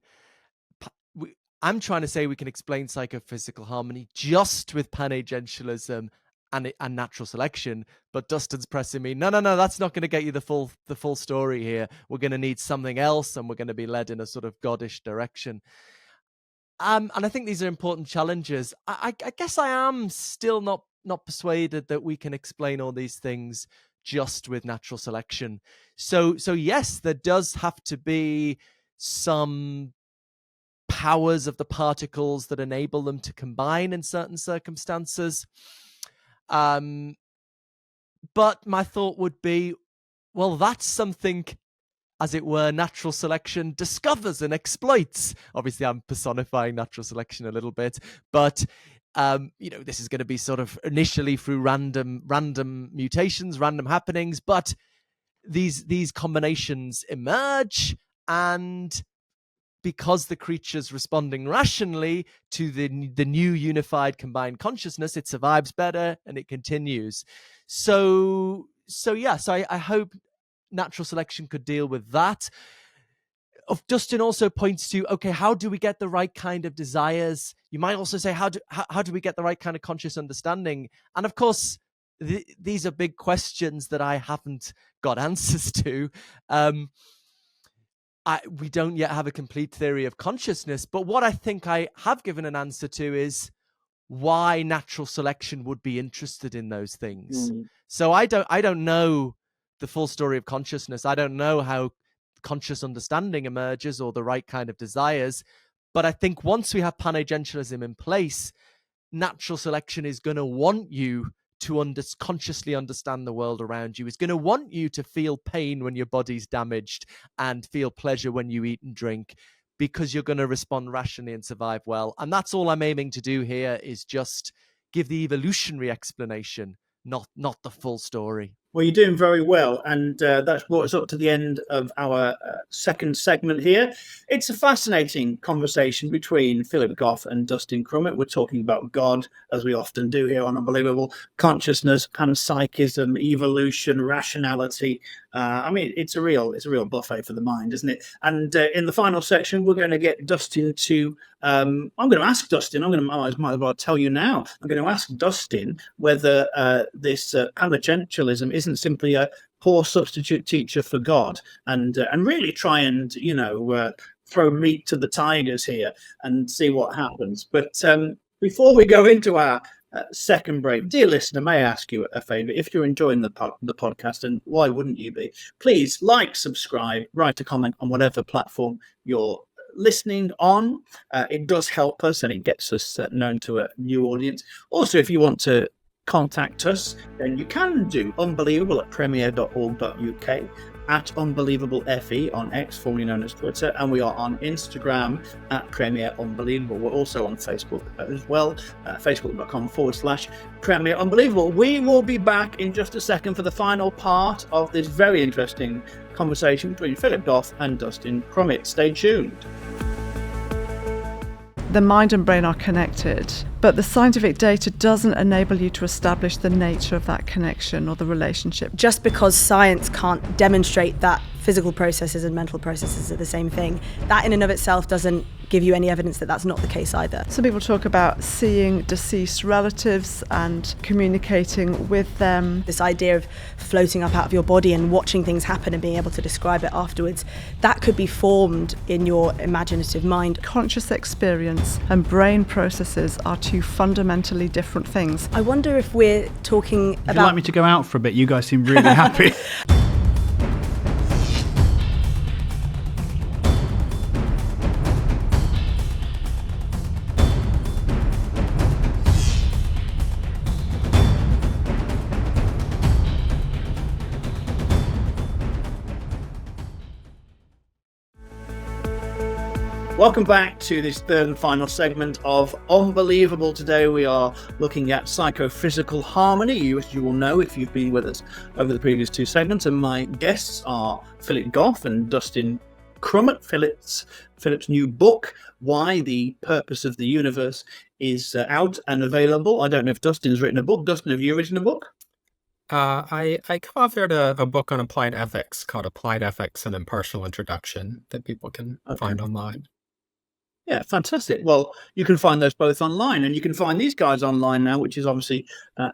I'm trying to say we can explain psychophysical harmony just with panagentialism and natural selection. But Dustin's pressing me. No, that's not going to get you the full story here. We're going to need something else, and we're going to be led in a sort of goddish direction. And I think these are important challenges. I guess I am still not persuaded that we can explain all these things just with natural selection. So yes, there does have to be some powers of the particles that enable them to combine in certain circumstances. But my thought would be, well, that's something, as it were, natural selection discovers and exploits. Obviously, I'm personifying natural selection a little bit, but This is going to be sort of initially through random mutations, random happenings, but these combinations emerge, and because the creature's responding rationally to the new unified combined consciousness, it survives better and it continues. So I hope natural selection could deal with that. Dustin also points to, okay, how do we get the right kind of desires? You might also say, how do we get the right kind of conscious understanding? And of course, these are big questions that I haven't got answers to. We don't yet have a complete theory of consciousness, but what I think I have given an answer to is why natural selection would be interested in those things. So I don't know the full story of consciousness. I don't know how conscious understanding emerges or the right kind of desires, but I think once we have pan-agentialism in place, natural selection is going to want you to consciously understand the world around you, is going to want you to feel pain when your body's damaged and feel pleasure when you eat and drink, because you're going to respond rationally and survive well. And that's all I'm aiming to do here, is just give the evolutionary explanation, not the full story. Well, you're doing very well, and that's brought us up to the end of our second segment here. It's a fascinating conversation between Philip Goff and Dustin Crummett. We're talking about God, as we often do here on Unbelievable, consciousness, panpsychism, evolution, rationality. It's a real buffet for the mind, isn't it? And in the final section, we're going to get Dustin to. I'm going to ask Dustin. I might as well tell you now. I'm going to ask Dustin whether this Panagentialism isn't simply a poor substitute teacher for God, and really try and throw meat to the tigers here and see what happens. But before we go into our second break, dear listener, may I ask you a favour? If you're enjoying the podcast, and why wouldn't you be, please like, subscribe, write a comment on whatever platform you're listening on. It does help us, and it gets us known to a new audience. Also, if you want to contact us, then you can do unbelievable@premier.org.uk, at unbelievablefe on X, formerly known as Twitter, and we are on Instagram at Premier Unbelievable. We're also on Facebook as well, facebook.com/Premier Unbelievable. We will be back in just a second for the final part of this very interesting conversation between Philip Goff and Dustin Crummett. Stay tuned. The mind and brain are connected, but the scientific data doesn't enable you to establish the nature of that connection or the relationship. Just because science can't demonstrate that physical processes and mental processes are the same thing, that in and of itself doesn't give you any evidence that that's not the case either. Some people talk about seeing deceased relatives and communicating with them. This idea of floating up out of your body and watching things happen and being able to describe it afterwards, that could be formed in your imaginative mind. Conscious experience and brain processes are two fundamentally different things. I wonder if we're talking about... Would you like me to go out for a bit? You guys seem really happy. Welcome back to this third and final segment of Unbelievable. Today we are looking at psychophysical harmony, as you will know if you've been with us over the previous two segments. And my guests are Philip Goff and Dustin Crummett. Philip's new book, Why the Purpose of the Universe, is out and available. I don't know if Dustin's written a book. Dustin, have you written a book? I co-authored a book on applied ethics called Applied Ethics: An Impartial Introduction that people can find online. Yeah, fantastic. Well, you can find those both online, and you can find these guys online now, which is obviously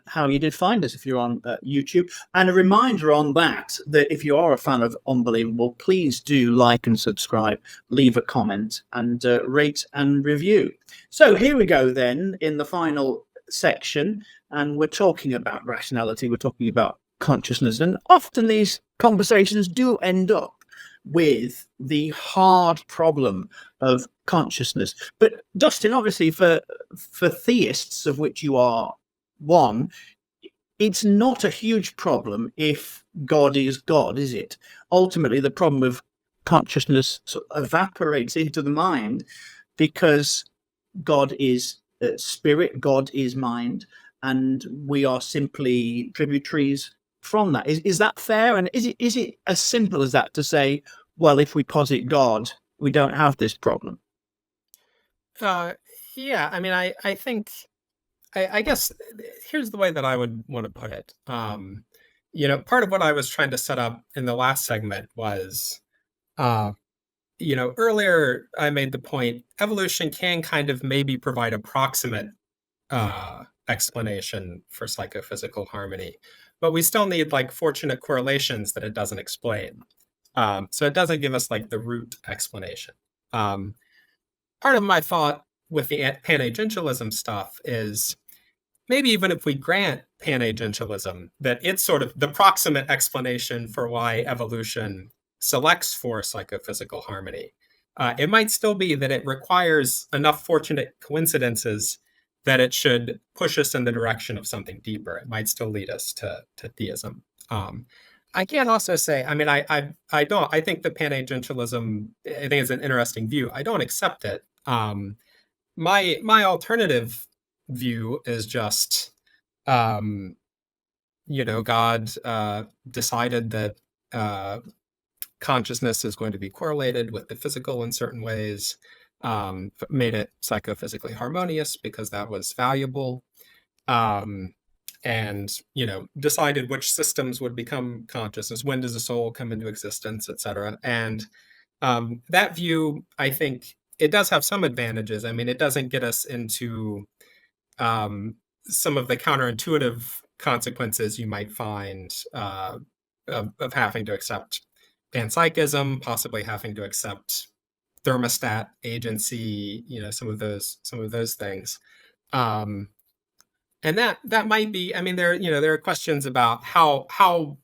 how you did find us if you're on YouTube. And a reminder on that if you are a fan of Unbelievable, please do like and subscribe, leave a comment, and rate and review. So here we go then in the final section, and we're talking about rationality, we're talking about consciousness, and often these conversations do end up with the hard problem of consciousness. But Dustin, obviously for theists, of which you are one, it's not a huge problem if God is God, is it? Ultimately, the problem of consciousness sort of evaporates into the mind because God is spirit, God is mind, and we are simply tributaries from that. Is that fair? And is it as simple as that to say, well, if we posit God, we don't have this problem? Yeah, I mean, I think, I guess here's the way that I would want to put it. Part of what I was trying to set up in the last segment was, earlier I made the point, evolution can kind of maybe provide approximate explanation for psychophysical harmony, but we still need like fortunate correlations that it doesn't explain. So it doesn't give us like the root explanation. Part of my thought with the pan-agentialism stuff is maybe even if we grant pan-agentialism, that it's sort of the proximate explanation for why evolution selects for psychophysical harmony. It might still be that it requires enough fortunate coincidences that it should push us in the direction of something deeper. It might still lead us to theism. I can also say, I mean, I think the pan-agentialism, I think it's an interesting view. I don't accept it. My alternative view is just, God decided that consciousness is going to be correlated with the physical in certain ways, made it psychophysically harmonious because that was valuable, and decided which systems would become consciousness, when does the soul come into existence, etc. And that view, I think, it does have some advantages. I mean, it doesn't get us into some of the counterintuitive consequences you might find of having to accept panpsychism, possibly having to accept thermostat agency, some of those things. And that might be, I mean, there are questions about how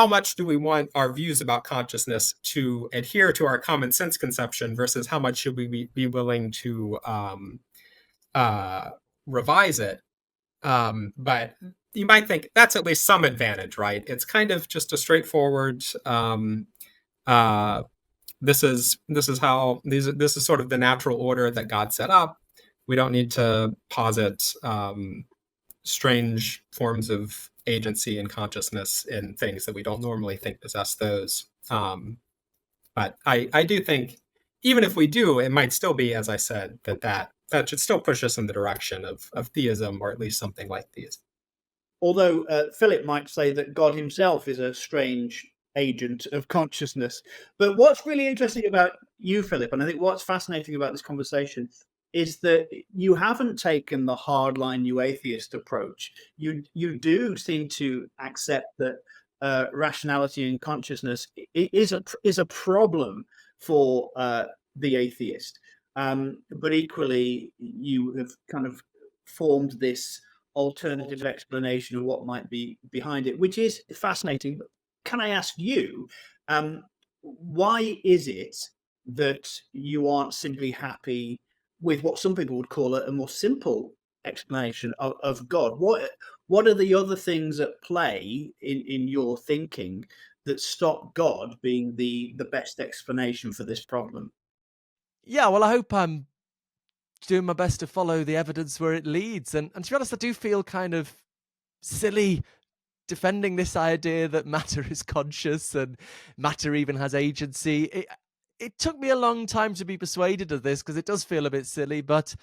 much do we want our views about consciousness to adhere to our common sense conception versus how much should we be willing to revise it. But you might think that's at least some advantage, right? It's kind of just a straightforward, this is sort of the natural order that God set up. We don't need to posit strange forms of agency and consciousness in things that we don't normally think possess those. But I do think, even if we do, it might still be, as I said, that should still push us in the direction of theism, or at least something like theism. Although Philip might say that God himself is a strange agent of consciousness. But what's really interesting about you, Philip, and I think what's fascinating about this conversation, is that you haven't taken the hardline new atheist approach. You do seem to accept that rationality and consciousness is a problem for the atheist. But equally, you have kind of formed this alternative explanation of what might be behind it, which is fascinating. But can I ask you, why is it that you aren't simply happy with what some people would call a more simple explanation of God? What are the other things at play in your thinking that stop God being the best explanation for this problem? Yeah, well, I hope I'm doing my best to follow the evidence where it leads. And to be honest, I do feel kind of silly defending this idea that matter is conscious and matter even has agency. It took me a long time to be persuaded of this because it does feel a bit silly, but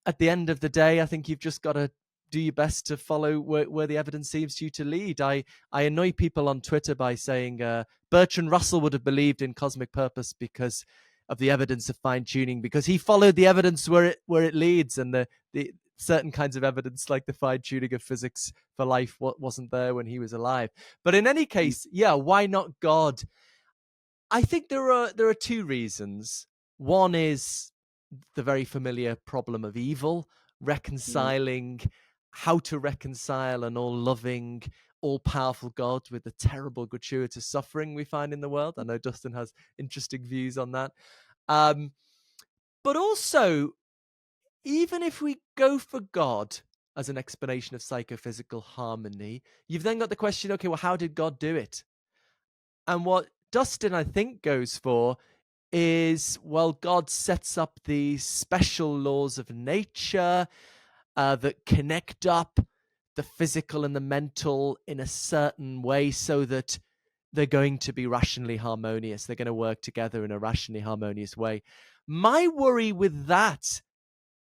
at the end of the day, I think you've just got to do your best to follow where the evidence seems to you to lead. I annoy people on Twitter by saying Bertrand Russell would have believed in cosmic purpose because of the evidence of fine-tuning, because he followed the evidence where it leads, and the certain kinds of evidence like the fine-tuning of physics for life wasn't there when he was alive. But in any case, yeah, why not God? I think there are two reasons. One is the very familiar problem of evil, reconciling, how to reconcile an all-loving, all-powerful God with the terrible gratuitous suffering we find in the world. I know Dustin has interesting views on that. But also, even if we go for God as an explanation of psychophysical harmony, you've then got the question, okay, well, how did God do it? And what Dustin, I think, goes for is, well, God sets up these special laws of nature, that connect up the physical and the mental in a certain way so that they're going to be rationally harmonious. They're going to work together in a rationally harmonious way. My worry with that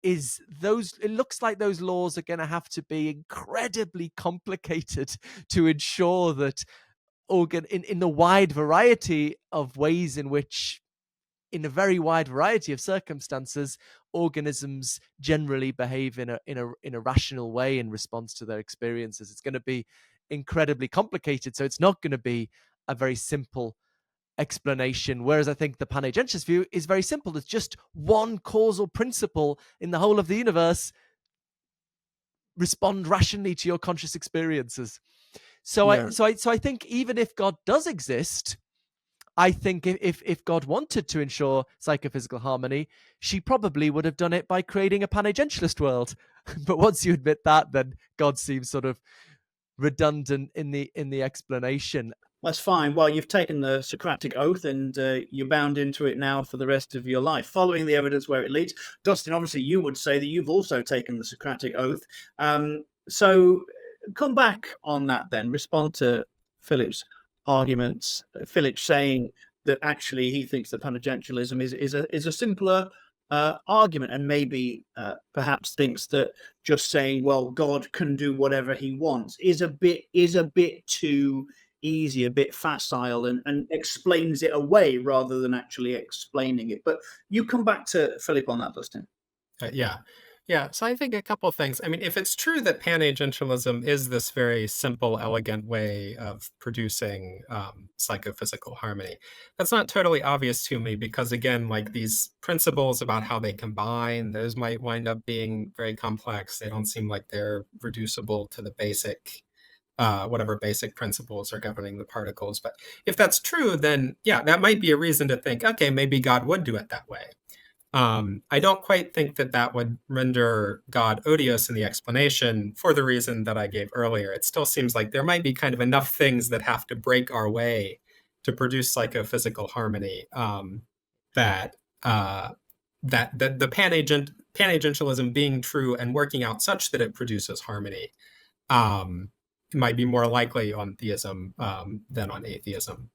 is it looks like those laws are going to have to be incredibly complicated to ensure that in the wide variety of ways in which, in a very wide variety of circumstances, organisms generally behave in a rational way in response to their experiences. It's going to be incredibly complicated, so it's not going to be a very simple explanation. Whereas I think the pan-agentialist view is very simple. It's just one causal principle in the whole of the universe. Respond rationally to your conscious experiences. So I think even if God does exist, I think if God wanted to ensure psychophysical harmony, she probably would have done it by creating a pan-agentialist world. But once you admit that, then God seems sort of redundant in the explanation. That's fine. Well, you've taken the Socratic oath and you're bound into it now for the rest of your life, following the evidence where it leads. Dustin, obviously you would say that you've also taken the Socratic oath. So come back on that then. Respond to Philip's arguments. Philip saying that actually he thinks that Panagentialism is a simpler argument, and maybe perhaps thinks that just saying, well, God can do whatever he wants is a bit too easy, a bit facile, and explains it away rather than actually explaining it. But you come back to Philip on that, Dustin. Yeah. So I think a couple of things. I mean, if it's true that pan-agentialism is this very simple, elegant way of producing psychophysical harmony, that's not totally obvious to me because, again, like these principles about how they combine, those might wind up being very complex. They don't seem like they're reducible to the basic whatever basic principles are governing the particles. But if that's true, then yeah, that might be a reason to think, okay, maybe God would do it that way. I don't quite think that would render God odious in the explanation for the reason that I gave earlier. It still seems like there might be kind of enough things that have to break our way to produce psychophysical harmony that the pan-agentialism being true and working out such that it produces harmony might be more likely on theism than on atheism.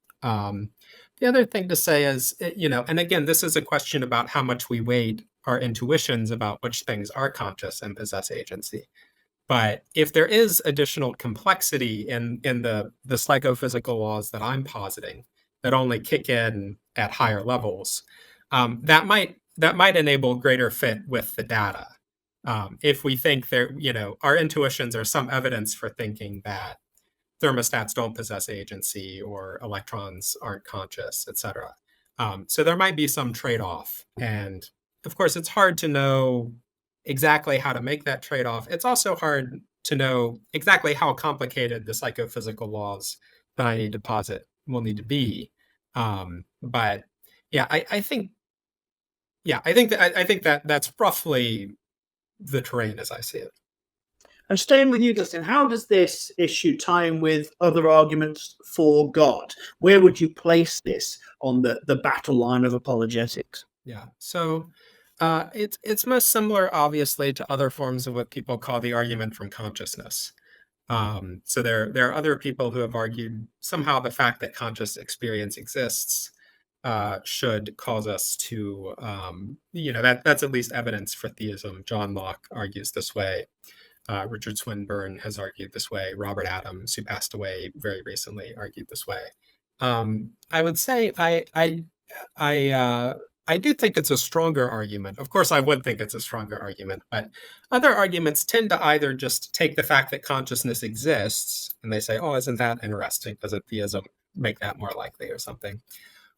The other thing to say is, and again, this is a question about how much we weight our intuitions about which things are conscious and possess agency. But if there is additional complexity in the psychophysical laws that I'm positing that only kick in at higher levels, that might enable greater fit with the data. If we think our intuitions are some evidence for thinking that thermostats don't possess agency or electrons aren't conscious, etc. So there might be some trade-off. And of course, it's hard to know exactly how to make that trade-off. It's also hard to know exactly how complicated the psychophysical laws that I need to posit will need to be. But yeah, I think that that's roughly the terrain as I see it. And staying with you, Dustin, how does this issue tie in with other arguments for God? Where would you place this on the battle line of apologetics? Yeah, so it's most similar, obviously, to other forms of what people call the argument from consciousness. So there are other people who have argued somehow the fact that conscious experience exists should cause us to, that's at least evidence for theism. John Locke argues this way. Richard Swinburne has argued this way. Robert Adams, who passed away very recently, argued this way. I would say I do think it's a stronger argument. Of course, I would think it's a stronger argument, but other arguments tend to either just take the fact that consciousness exists and they say, oh, isn't that interesting? Doesn't theism make that more likely or something?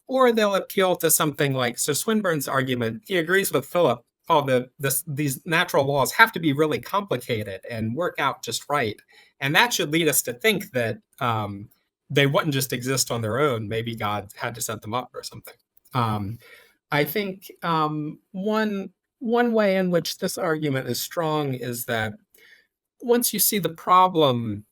Or they'll appeal to something like, so Swinburne's argument, he agrees with Philip, these natural laws have to be really complicated and work out just right. And that should lead us to think that they wouldn't just exist on their own. Maybe God had to set them up or something. I think one way in which this argument is strong is that once you see the problem,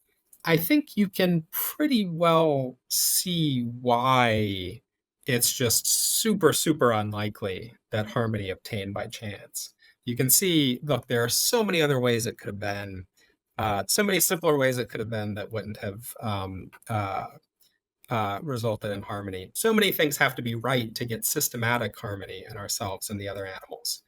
I think you can pretty well see why it's just super, super unlikely that harmony obtained by chance. you can see, look, there are so many other ways it could have been, so many simpler ways it could have been that wouldn't have resulted in harmony. So many things have to be right to get systematic harmony in ourselves and the other animals.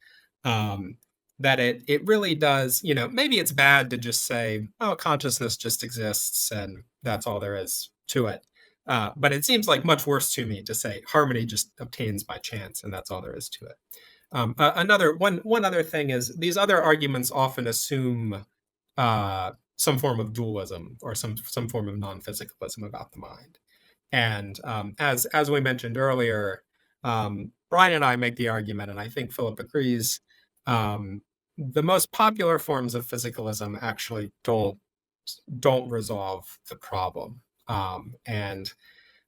That it really does, maybe it's bad to just say, oh, consciousness just exists and that's all there is to it. But it seems like much worse to me to say harmony just obtains by chance and that's all there is to it. One other thing is these other arguments often assume some form of dualism or some form of non-physicalism about the mind. And as we mentioned earlier, Brian and I make the argument, and I think Philip agrees, the most popular forms of physicalism actually don't resolve the problem. And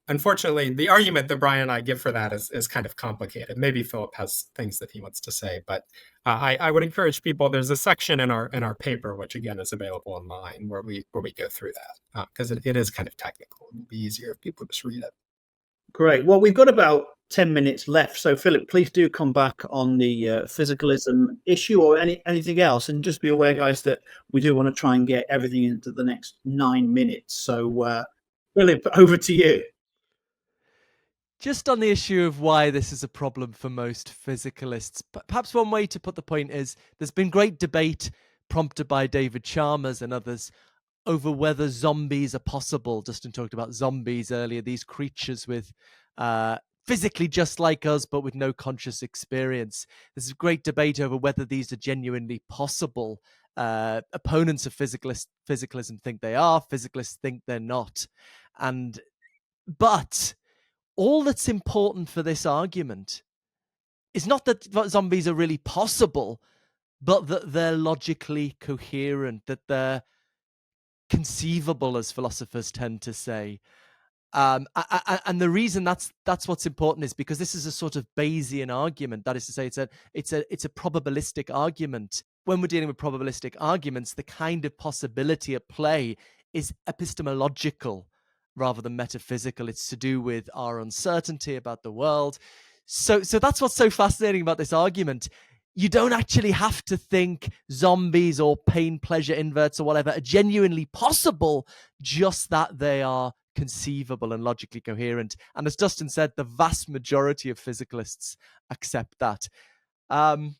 unfortunately, the argument that Brian and I give for that is kind of complicated. Maybe Philip has things that he wants to say, but I would encourage people. There's a section in our paper, which again is available online, where we go through that because it is kind of technical. It'd be easier if people just read it. Great. Well, we've got about 10 minutes left. So, Philip, please do come back on the physicalism issue or anything else. And just be aware, guys, that we do want to try and get everything into the next 9 minutes. So, Philip, over to you. Just on the issue of why this is a problem for most physicalists, perhaps one way to put the point is there's been great debate prompted by David Chalmers and others over whether zombies are possible. Dustin talked about zombies earlier, these creatures with physically just like us, but with no conscious experience. There's a great debate over whether these are genuinely possible. Opponents of physicalism think they are, physicalists think they're not. But all that's important for this argument is not that zombies are really possible, but that they're logically coherent, that they're conceivable, as philosophers tend to say. And the reason that's what's important is because this is a sort of Bayesian argument. That is to say, it's a probabilistic argument. When we're dealing with probabilistic arguments, the kind of possibility at play is epistemological rather than metaphysical. It's to do with our uncertainty about the world. So that's what's so fascinating about this argument. You don't actually have to think zombies or pain-pleasure inverts or whatever are genuinely possible, just that they are conceivable and logically coherent. And as Dustin said, the vast majority of physicalists accept that. I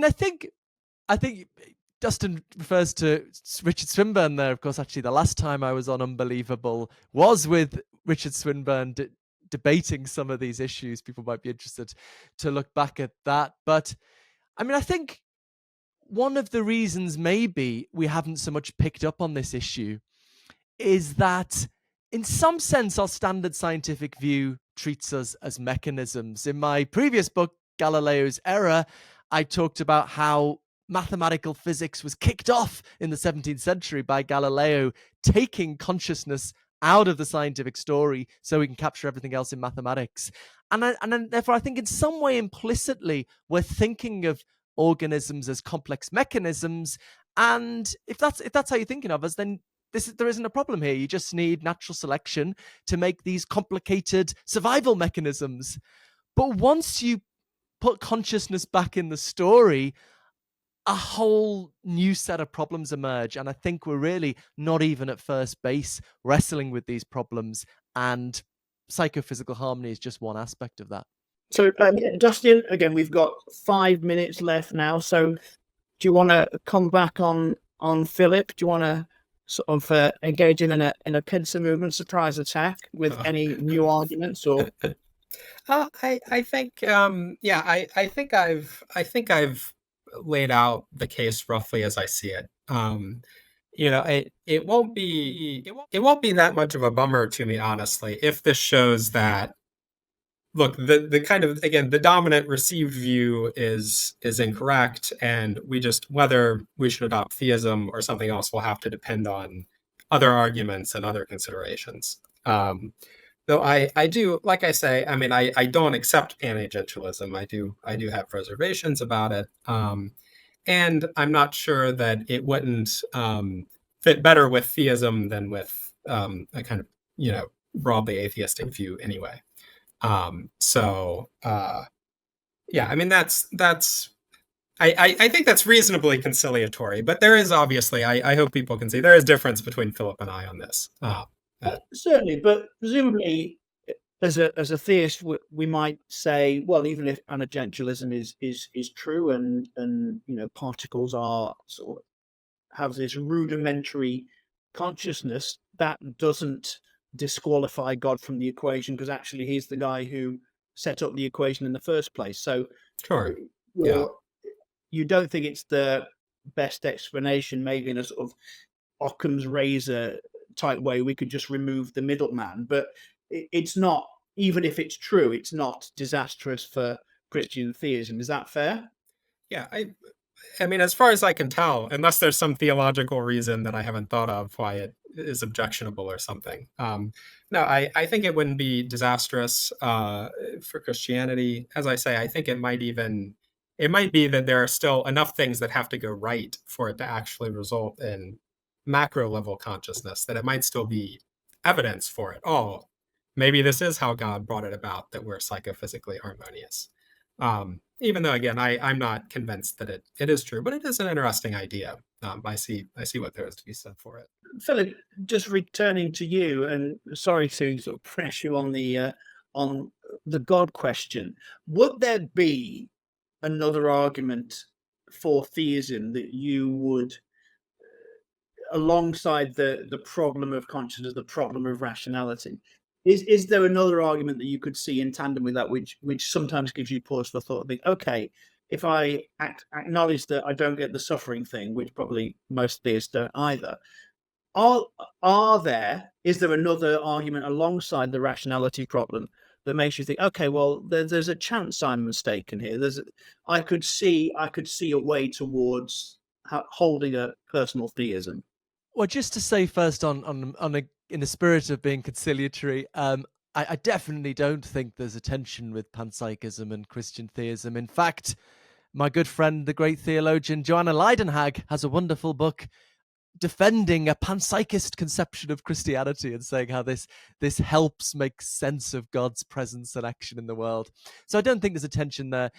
think Dustin refers to Richard Swinburne there. Of course, actually, the last time I was on Unbelievable was with Richard Swinburne debating some of these issues. People might be interested to look back at that. But I think one of the reasons maybe we haven't so much picked up on this issue is that in some sense, our standard scientific view treats us as mechanisms. In my previous book, Galileo's Error, I talked about how mathematical physics was kicked off in the 17th century by Galileo, taking consciousness out of the scientific story so we can capture everything else in mathematics. And therefore, I think in some way implicitly, we're thinking of organisms as complex mechanisms. And if that's how you're thinking of us, then there isn't a problem here. You just need natural selection to make these complicated survival mechanisms. But once you put consciousness back in the story, a whole new set of problems emerge. And I think we're really not even at first base wrestling with these problems. And psychophysical harmony is just one aspect of that. So, Dustin, again, we've got 5 minutes left now. So do you want to come back on Philip? Do you want to sort of engage in a pincer movement surprise attack with any new arguments? Or I think I've laid out the case roughly as I see it. It won't be that much of a bummer to me, honestly, if this shows that, look, the kind of, again, the dominant received view is incorrect, and whether we should adopt theism or something else will have to depend on other arguments and other considerations. Though I do, like I say, I don't accept pan-agentialism. I do have reservations about it. And I'm not sure that it wouldn't fit better with theism than with a kind of, broadly atheistic view anyway. That's I think that's reasonably conciliatory, but there is obviously, I hope people can see, there is difference between Philip and I on this. Certainly, but presumably, as a theist, we might say, well, even if panagentialism is true, and particles are sort of have this rudimentary consciousness, that doesn't disqualify God from the equation, because actually he's the guy who set up the equation in the first place. So, Sure. Yeah. you don't think it's the best explanation, maybe in a sort of Occam's razor type way, we could just remove the middleman, but it's not, even if it's true, it's not disastrous for Christian theism. Is that fair? Yeah, I mean, as far as I can tell, unless there's some theological reason that I haven't thought of why it is objectionable or something. No, I think it wouldn't be disastrous for Christianity. As I say, I think it might be that there are still enough things that have to go right for it to actually result in macro level consciousness, that it might still be evidence for it. Oh, maybe this is how God brought it about, that we're psychophysically harmonious. Even though, again, I'm not convinced that it is true, but it is an interesting idea. I see what there is to be said for it. Philip, just returning to you, and sorry to sort of press you on the God question, would there be another argument for theism that you would, alongside the problem of consciousness, the problem of rationality, is there another argument that you could see in tandem with that, which sometimes gives you pause for thought? Think, okay, if I acknowledge that I don't get the suffering thing, which probably most theists don't either, is there another argument alongside the rationality problem that makes you think, okay, well, there's a chance I'm mistaken here. I could see a way towards holding a personal theism. Well, just to say first, in the spirit of being conciliatory, I definitely don't think there's a tension with panpsychism and Christian theism. In fact, my good friend, the great theologian Joanna Leidenhag, has a wonderful book defending a panpsychist conception of Christianity and saying how this helps make sense of God's presence and action in the world. So I don't think there's a tension there.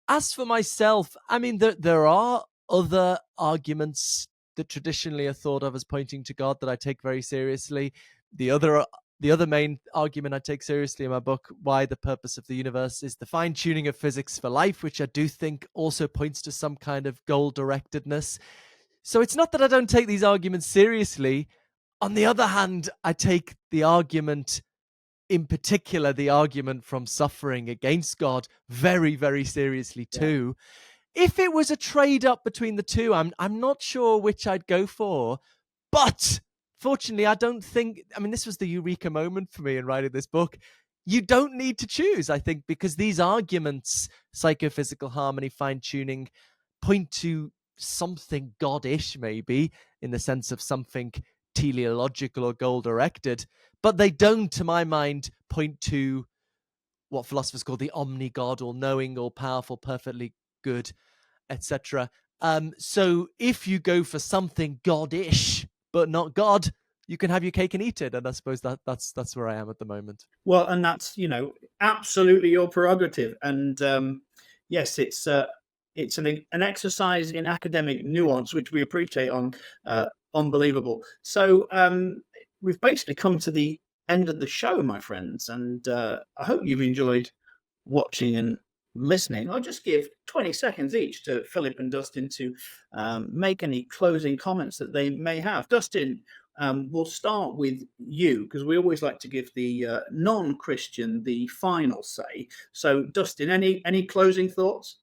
As for myself, I mean, there are other arguments that traditionally are thought of as pointing to God that I take very seriously. The other main argument I take seriously in my book, Why the Purpose of the Universe, is the fine-tuning of physics for life, which I do think also points to some kind of goal-directedness. So it's not that I don't take these arguments seriously. On the other hand, I take the argument, in particular, the argument from suffering against God, very, very seriously too. Yeah. If it was a trade up between the two, I'm not sure which I'd go for. But fortunately, I don't think, I mean, this was the eureka moment for me in writing this book. You don't need to choose, I think, because these arguments, psychophysical harmony, fine-tuning, point to something God-ish, maybe, in the sense of something teleological or goal-directed, but they don't, to my mind, point to what philosophers call the omni-God, all-knowing, all-powerful, perfectly good, etc. So if you go for something God-ish, but not God, you can have your cake and eat it, and I suppose that's where I am at the moment. Well, and that's, absolutely your prerogative, and yes, it's an exercise in academic nuance, which we appreciate on Unbelievable. So we've basically come to the end of the show, my friends, and I hope you've enjoyed watching and listening. I'll just give 20 seconds each to Philip and Dustin to make any closing comments that they may have. Dustin, we'll start with you, because we always like to give the non-Christian the final say. So, Dustin, any closing thoughts?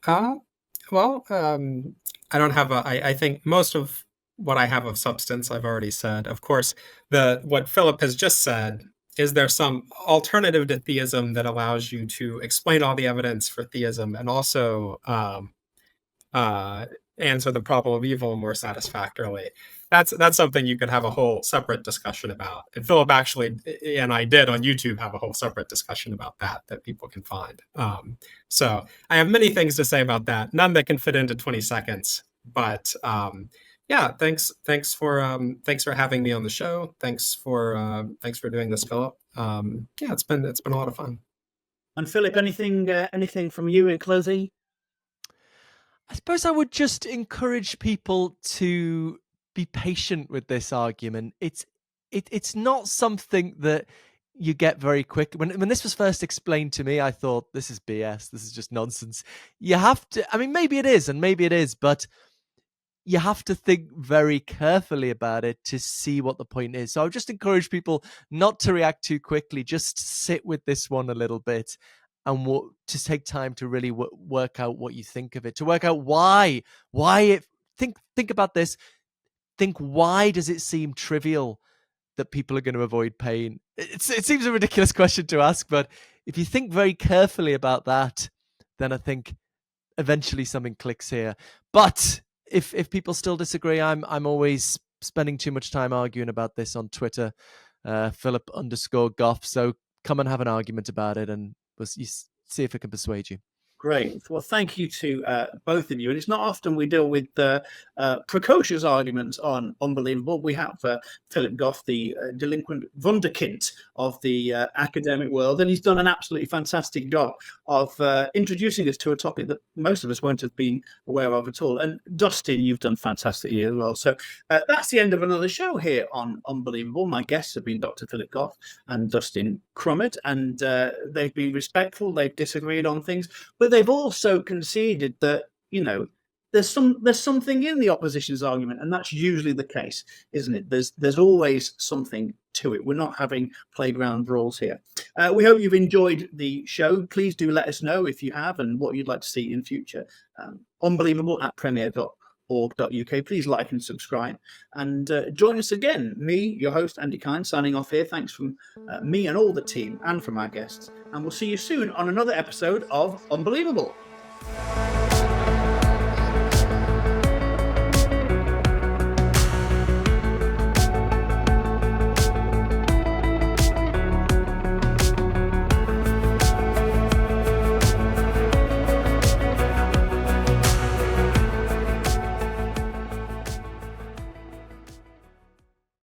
Well, I don't have I think most of what I have of substance I've already said. Of course, what Philip has just said, is there some alternative to theism that allows you to explain all the evidence for theism and also answer the problem of evil more satisfactorily? That's something you could have a whole separate discussion about. And Philip actually, and I did on YouTube, have a whole separate discussion about that people can find. So I have many things to say about that, none that can fit into 20 seconds. But yeah, thanks for having me on the show. Thanks for doing this, Philip. Yeah, it's been a lot of fun. And Philip, anything from you in closing? I suppose I would just encourage people to be patient with this argument. It's not something that you get very quick. When this was first explained to me, I thought, this is BS. This is just nonsense. You have to, I mean, maybe it is, and maybe it is, but you have to think very carefully about it to see what the point is. So I would just encourage people not to react too quickly. Just sit with this one a little bit, and to take time to really work out what you think of it, to work out why it. Think about this. Think, why does it seem trivial that people are going to avoid pain? It seems a ridiculous question to ask, but if you think very carefully about that, then I think eventually something clicks here. But if people still disagree, I'm always spending too much time arguing about this on Twitter, Philip_Goff. So come and have an argument about it, and we'll see if it can persuade you. Great. Well, thank you to both of you. And it's not often we deal with precocious arguments on Unbelievable. We have Philip Goff, the delinquent wunderkind of the academic world, and he's done an absolutely fantastic job of introducing us to a topic that most of us won't have been aware of at all. And Dustin, you've done fantastically as well. So that's the end of another show here on Unbelievable. My guests have been Dr. Philip Goff and Dustin Crummett, and they've been respectful. They've disagreed on things, but they've also conceded that, you know, there's something in the opposition's argument, and that's usually the case, isn't it? There's always something to it. We're not having playground brawls here. We hope you've enjoyed the show. Please do let us know if you have and what you'd like to see in future. Unbelievable@premier.org.uk. Please like and subscribe, and join us again. Me, your host, Andy Kine, signing off here. Thanks from me and all the team, and from our guests. And we'll see you soon on another episode of Unbelievable.